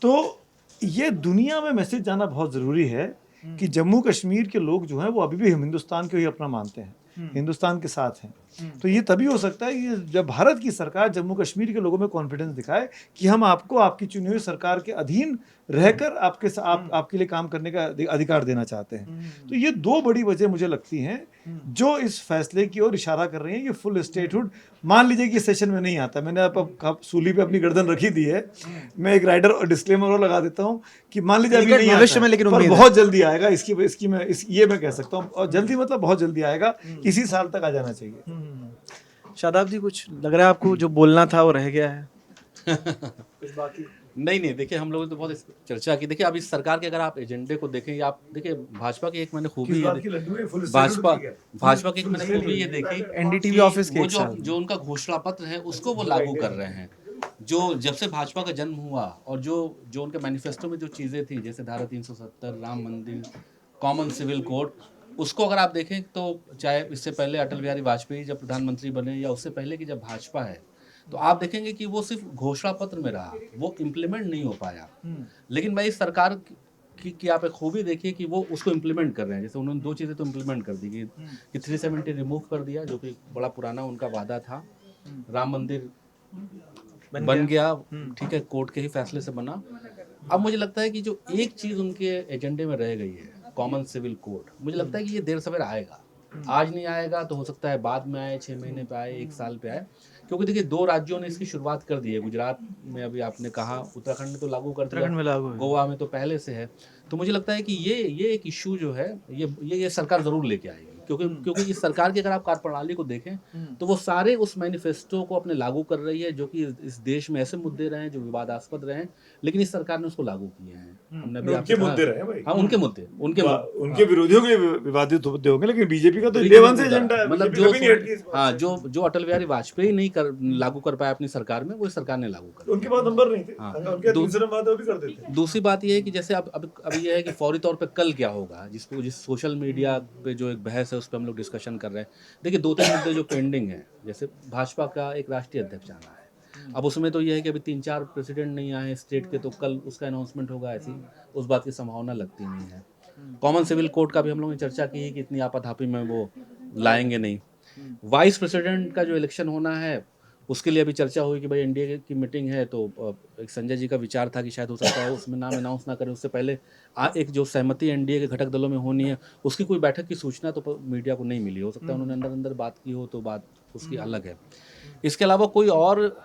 तो ये दुनिया में मैसेज जाना बहुत ज़रूरी है कि जम्मू कश्मीर के लोग जो हैं वो अभी भी हिंदुस्तान को ही अपना मानते हैं, हिंदुस्तान के साथ हैं। तो ये तभी हो सकता है कि जब भारत की सरकार जम्मू कश्मीर के लोगों में कॉन्फिडेंस दिखाए कि हम आपको आपकी चुनी हुई सरकार के अधीन रहकर आपके लिए काम करने का अधिकार देना चाहते हैं। तो ये दो बड़ी वजह मुझे लगती हैं जो इस फैसले की ओर इशारा कर रही हैं कि फुल स्टेटहुड मान लीजिए कि सेशन में नहीं आता। मैंने आप सूली पे अपनी गर्दन रखी दी है, मैं एक राइडर और डिस्क्लेमर और लगा देता हूँ कि मान लीजिए अभी नहीं भविष्य में, आता, लेकिन पर उम्मीद है। बहुत जल्दी आएगा। ये मैं कह सकता हूँ, और जल्दी मतलब बहुत जल्दी आएगा, इसी साल तक आ जाना चाहिए। शादाब जी, कुछ लग रहा है आपको जो बोलना था वो रह गया है? कुछ बाकी नहीं, देखिए हम लोगों ने तो बहुत चर्चा की। देखिए अब इस सरकार के अगर आप एजेंडे को देखें, या आप देखिए भाजपा की एक मैंने खूबी भाजपा की एक मैंने खूबी ये देखी, एनडीटीवी ऑफिस के वो एक साल जो उनका घोषणा पत्र है उसको वो लागू कर रहे हैं। जो जब से भाजपा का जन्म हुआ और जो उनके मैनिफेस्टो में जो चीज़ें थी, जैसे धारा 370, राम मंदिर, कॉमन सिविल कोड, उसको अगर आप देखें तो चाहे इससे पहले अटल बिहारी वाजपेयी जब प्रधानमंत्री बने या उससे पहले की जब भाजपा है, तो आप देखेंगे कि वो सिर्फ घोषणा पत्र में रहा, वो इम्प्लीमेंट नहीं हो पाया। लेकिन भाई इस सरकार की आप एक खूबी देखिए कि वो उसको इम्प्लीमेंट कर रहे हैं। जैसे उन्होंने दो चीज़ें तो इम्प्लीमेंट कर दी कि 370 रिमूव कर दिया, जो कि बड़ा पुराना उनका वादा था। राम मंदिर बन गया, ठीक है, कोर्ट के ही फैसले से बना। अब मुझे लगता है कि जो एक चीज़ उनके एजेंडे में रह गई है, कॉमन सिविल कोड, मुझे लगता है कि ये देर सवेर आएगा। आज नहीं आएगा तो हो सकता है बाद में आए, 6 महीने पे आए, 1 साल पे आए, क्योंकि देखिए 2 राज्यों ने इसकी शुरुआत कर दी है। गुजरात में अभी आपने कहा, उत्तराखंड में तो लागू कर दिया, उत्तराखंड में लागू है। गोवा में तो पहले से है। तो मुझे लगता है कि ये एक इशू जो है ये सरकार ज़रूर लेके आएगी, क्योंकि इस सरकार की अगर आप कार्यप्रणाली को देखें तो वो सारे उस मैनिफेस्टो को अपने लागू कर रही है, जो कि इस देश में ऐसे मुद्दे रहे हैं जो विवादास्पद रहे हैं, लेकिन इस सरकार ने उसको लागू किए हैं। हमने अभी उनके मुद्दे रहे भाई। हाँ, उनके विरोधियों के विवादित मुद्दे होंगे, लेकिन बीजेपी का तो डे वन से एजेंडा है। मतलब BJP कभी नहीं हटकी इस बात हाँ, से। जो अटल बिहारी वाजपेयी नहीं लागू कर पाया अपनी सरकार में, वो इस सरकार ने लागू कर उनके पास नंबर नहीं थे, हाँ। उनके 300 नंबर तो भी कर देते। दूसरी बात ये है कि जैसे अब ये है कि फौरी तौर पे कल क्या होगा, जिस सोशल मीडिया पे जो एक बहस है उस पर हम लोग डिस्कशन कर रहे हैं। देखिए 2-3 मुद्दे जो पेंडिंग है, जैसे भाजपा का एक राष्ट्रीय अध्यक्ष आना है। अब उसमें तो ये है कि अभी 3-4 प्रेसिडेंट नहीं आए स्टेट के, तो कल उसका अनाउंसमेंट होगा, ऐसी उस बात की संभावना लगती नहीं है। कॉमन सिविल कोड का भी हम लोगों ने चर्चा की कि इतनी आपाधापी में वो लाएंगे नहीं। वाइस प्रेसिडेंट का जो इलेक्शन होना है उसके लिए अभी चर्चा हुई कि भाई एनडीए की मीटिंग है, तो एक संजय जी का विचार था कि शायद हो सकता है उसमें नाम अनाउंस ना करें, उससे पहले एक जो सहमति एनडीए के घटक दलों में होनी है उसकी कोई बैठक की सूचना तो मीडिया को नहीं मिली। हो सकता है उन्होंने अंदर बात की हो, तो बात उसकी अलग है। इसके अलावा कोई और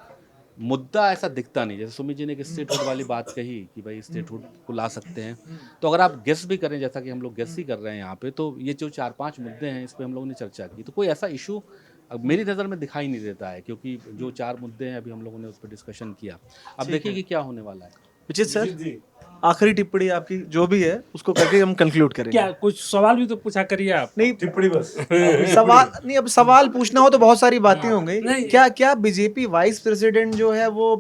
मुद्दा ऐसा दिखता नहीं। जैसे सुमित जी ने एक स्टेटहुड वाली बात कही कि भाई स्टेटहुड को ला सकते हैं, तो अगर आप गेस भी करें, जैसा कि हम लोग गेस ही कर रहे हैं यहाँ पे, तो ये जो 4-5 मुद्दे हैं इस पर हम लोगों ने चर्चा की, तो कोई ऐसा इशू अब मेरी नज़र में दिखाई नहीं देता है, क्योंकि जो 4 मुद्दे हैं अभी हम लोगों ने उस पर डिस्कशन किया। अब देखिए कि क्या होने वाला है। विचित सर, आखिरी टिप्पणी आपकी जो भी है उसको करके हम कंक्लूड करेंगे। क्या कुछ सवाल भी तो पूछा करिए आप। नहीं, टिप्पणी बस सवाल नहीं, अब सवाल पूछना हो तो बहुत सारी बातें हो गई। नहीं। क्या बीजेपी वाइस प्रेसिडेंट जो है वो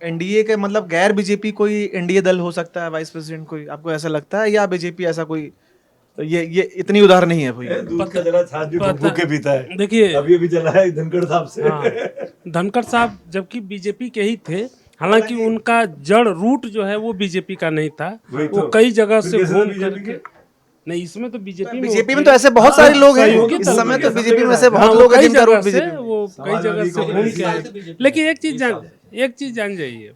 एनडीए के, मतलब गैर बीजेपी कोई एनडीए दल हो सकता है वाइस प्रेसिडेंट कोई, आपको ऐसा लगता है? या बीजेपी ऐसा कोई, ये इतनी उदार नहीं है कोई? दूध का जरा छाछ भी फूक के पीता है। देखिए अभी चला है धनखड़ साहब से। हाँ, धनखड़ साहब जबकि बीजेपी के ही थे, हालांकि उनका जड़ रूट जो है वो बीजेपी का नहीं था, वो कई जगह से घूम करके, नहीं इसमें तो बीजेपी में तो ऐसे बहुत सारे लोग हैं सहयोगी इस दल समय, में। तो बीजेपी में से हाँ, बहुत वो लोग हैं कई जिनका जगह रूट से बीजेपी में। वो कई जगह से घूम के आए। लेकिन एक चीज जान जाइए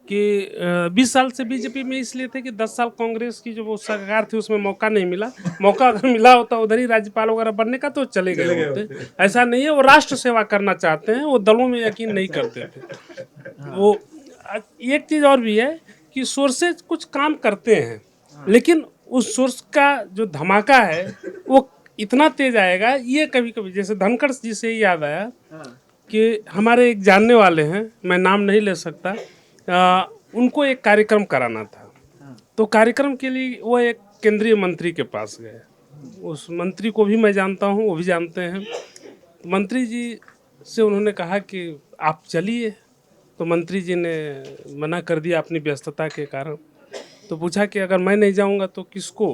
कि 20 साल से बीजेपी में इसलिए थे कि 10 साल कांग्रेस की जो वो सरकार थी उसमें मौका नहीं मिला। मौका अगर मिला होता उधर ही राज्यपाल वगैरह बनने का तो चले गए होते। ऐसा नहीं है, वो राष्ट्र सेवा करना चाहते हैं, वो दलों में यकीन नहीं करते थे। वो एक चीज़ और भी है कि सोर्सेज कुछ काम करते हैं, लेकिन उस सोर्स का जो धमाका है वो इतना तेज आएगा। ये कभी कभी जैसे धनखड़ जी से ही याद आया कि हमारे एक जानने वाले हैं, मैं नाम नहीं ले सकता, उनको एक कार्यक्रम कराना था। तो कार्यक्रम के लिए वो एक केंद्रीय मंत्री के पास गए। उस मंत्री को भी मैं जानता हूँ, वो भी जानते हैं। मंत्री जी से उन्होंने कहा कि आप चलिए, तो मंत्री जी ने मना कर दिया अपनी व्यस्तता के कारण। तो पूछा कि अगर मैं नहीं जाऊंगा तो किसको?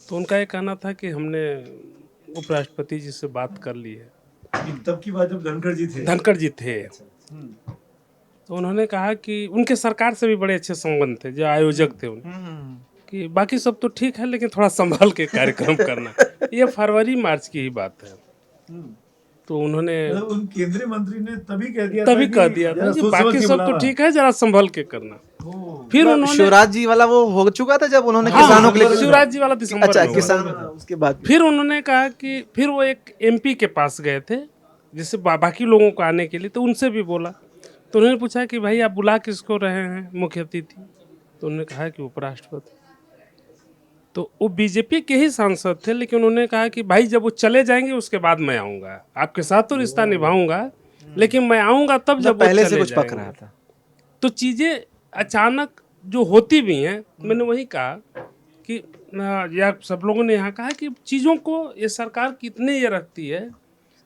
तो उनका ये कहना था कि हमने उपराष्ट्रपति जी से बात कर ली है। तब की बात जब धनखड़ जी थे। धनखड़ जी थे। तो उन्होंने कहा कि उनके सरकार से भी बड़े अच्छे संबंध थे, जो आयोजक थे उनके, कि बाकी सब तो ठीक है लेकिन थोड़ा संभाल के कार्यक्रम करना। ये फरवरी मार्च की ही बात है। तो उन्होंने उन केंद्रीय मंत्री ने तभी कह दिया था कि बाकी सब तो ठीक है, जरा संभल के करना। फिर उन्होंने शिवराज जी वाला वो हो चुका था जब उन्होंने हाँ, किसानों के लिए शिवराज जी वाला दिसंबर अच्छा में हुआ। किसान उसके बाद फिर उन्होंने कहा कि फिर वो एक एमपी के पास गए थे जिससे बाकी लोगों को आने के लिए, तो उनसे भी बोला। तो उन्होंने पूछा कि भाई आप बुला किसको रहे हैं मुख्य अतिथि? तो उन्होंने कहा कि उपराष्ट्रपति। तो वो बीजेपी के ही सांसद थे, लेकिन उन्होंने कहा कि भाई जब वो चले जाएंगे उसके बाद मैं आऊँगा, आपके साथ तो रिश्ता निभाऊंगा, लेकिन मैं आऊँगा तब जब वो पहले चले से कुछ पक जाएंगे। रहा था। तो चीज़ें अचानक जो होती भी हैं, मैंने वही कहा कि या सब लोगों ने यहाँ कहा कि चीज़ों को ये सरकार कितने ये रखती है,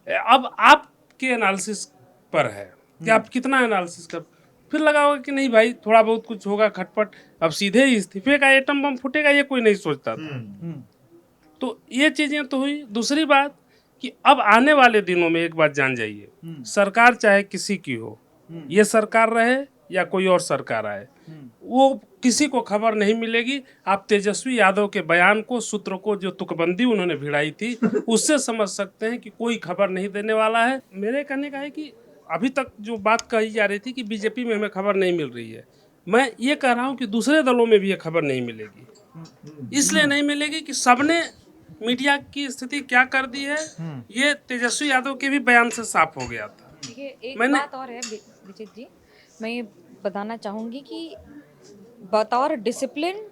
अब आपके एनालिसिस पर है कि आप कितना एनालिसिस कर। फिर लगा होगा कि नहीं भाई थोड़ा बहुत कुछ होगा खटपट, अब सीधे ही इस्तीफे का एटम बम फूटेगा ये कोई नहीं सोचता था। तो ये चीज़ें तो हुई। दूसरी बात कि अब आने वाले दिनों में एक बात जान जाइए, सरकार चाहे किसी की हो, ये सरकार रहे या कोई और सरकार आए, वो किसी को खबर नहीं मिलेगी। आप तेजस्वी यादव के बयान को, सूत्र को, जो तुकबंदी उन्होंने भिड़ाई थी, उससे समझ सकते हैं कि कोई खबर नहीं देने वाला है। मेरे कहने का है कि अभी तक जो बात कही जा रही थी कि बीजेपी में हमें खबर नहीं मिल रही है, मैं ये कह रहा हूँ कि दूसरे दलों में भी ये खबर नहीं मिलेगी। इसलिए नहीं मिलेगी कि सबने मीडिया की स्थिति क्या कर दी है, ये तेजस्वी यादव के भी बयान से साफ हो गया था। देखिए एक मैंने- बात और है विचित जी, मैं ये बताना चाहूँगी कि बतौर डिसिप्लिन,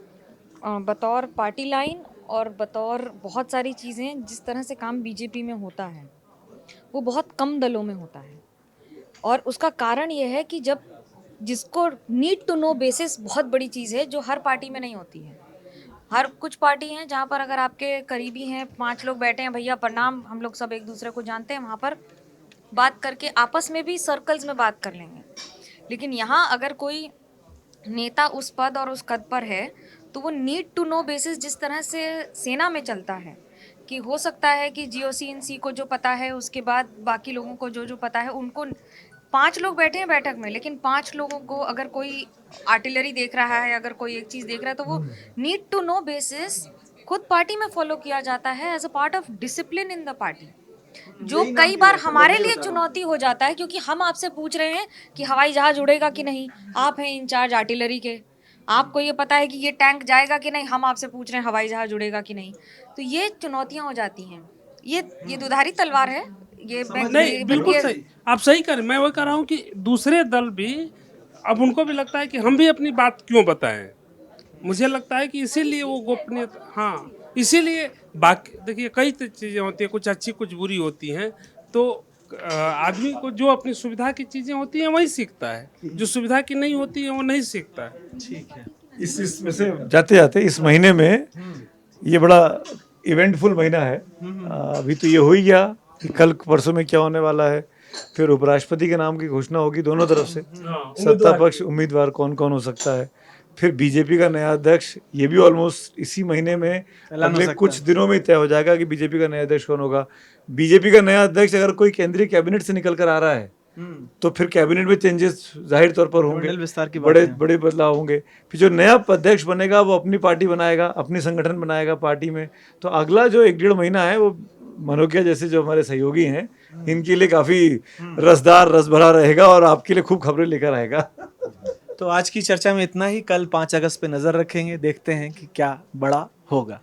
बतौर पार्टी लाइन और बतौर बहुत सारी चीज़ें, जिस तरह से काम बीजेपी में होता है वो बहुत कम दलों में होता है। और उसका कारण ये है कि जब जिसको नीड टू नो बेसिस बहुत बड़ी चीज़ है जो हर पार्टी में नहीं होती है। हर कुछ पार्टी हैं जहाँ पर अगर आपके करीबी हैं, 5 लोग बैठे हैं, भैया प्रणाम, हम लोग सब एक दूसरे को जानते हैं, वहाँ पर बात करके आपस में भी सर्कल्स में बात कर लेंगे। लेकिन यहाँ अगर कोई नेता उस पद और उस कद पर है तो वो नीड टू नो बेसिस, जिस तरह से सेना में चलता है कि हो सकता है कि GOC-NC को जो पता है उसके बाद बाकी लोगों को जो पता है, उनको 5 लोग बैठे हैं बैठक में, लेकिन 5 लोगों को अगर कोई आर्टिलरी देख रहा है, अगर कोई एक चीज़ देख रहा है, तो वो नीड टू नो बेसिस खुद पार्टी में फॉलो किया जाता है as a part of discipline in the party, जो कई बार हमारे लिए चुनौती हो जाता है, क्योंकि हम आपसे पूछ रहे हैं कि हवाई जहाज उड़ेगा कि नहीं, आप हैं इंचार्ज आर्टिलरी के, आपको ये पता है कि ये टैंक जाएगा कि नहीं, हम आपसे पूछ रहे हैं हवाई जहाज उड़ेगा कि नहीं। तो ये चुनौतियां हो जाती हैं। ये दुधारी तलवार है। ये नहीं, बिल्कुल सही, आप सही करें। मैं वही कह रहा हूँ कि दूसरे दल भी अब उनको भी लगता है कि हम भी अपनी बात क्यों बताएं। मुझे लगता है कि इसीलिए वो गोपनीय, हाँ, इसीलिए बाकी देखिए कई चीज़ें होती हैं, कुछ अच्छी कुछ बुरी होती हैं, तो आदमी को जो अपनी सुविधा की चीज़ें होती हैं वही सीखता है, जो सुविधा की नहीं होती है वो नहीं सीखता है। ठीक है। इसमें से जाते जाते इस महीने में ये बड़ा इवेंटफुल महीना है। अभी तो ये हो ही गया कि कल परसों में क्या होने वाला है, फिर उपराष्ट्रपति के नाम की घोषणा होगी दोनों तरफ से, सत्ता पक्ष उम्मीदवार कौन कौन हो सकता है, फिर बीजेपी का नया अध्यक्ष, ये भी ऑलमोस्ट इसी महीने में अगले कुछ दिनों में तय हो जाएगा कि बीजेपी का नया अध्यक्ष कौन होगा। बीजेपी का नया अध्यक्ष अगर कोई केंद्रीय कैबिनेट से निकल कर आ रहा है तो फिर कैबिनेट में चेंजेस जाहिर तौर पर होंगे, विस्तार की बड़े बड़े बदलाव होंगे। फिर जो नया अध्यक्ष बनेगा वो अपनी पार्टी बनाएगा, अपनी संगठन बनाएगा पार्टी में। तो अगला जो 1-1.5 महीना है वो मनोकिया जैसे जो हमारे सहयोगी हैं इनके लिए काफी रसदार, रस भरा रहेगा और आपके लिए खूब खबरें लेकर आएगा। तो तो आज की चर्चा में इतना ही। कल 5 अगस्त पे नज़र रखेंगे, देखते हैं कि क्या बड़ा होगा।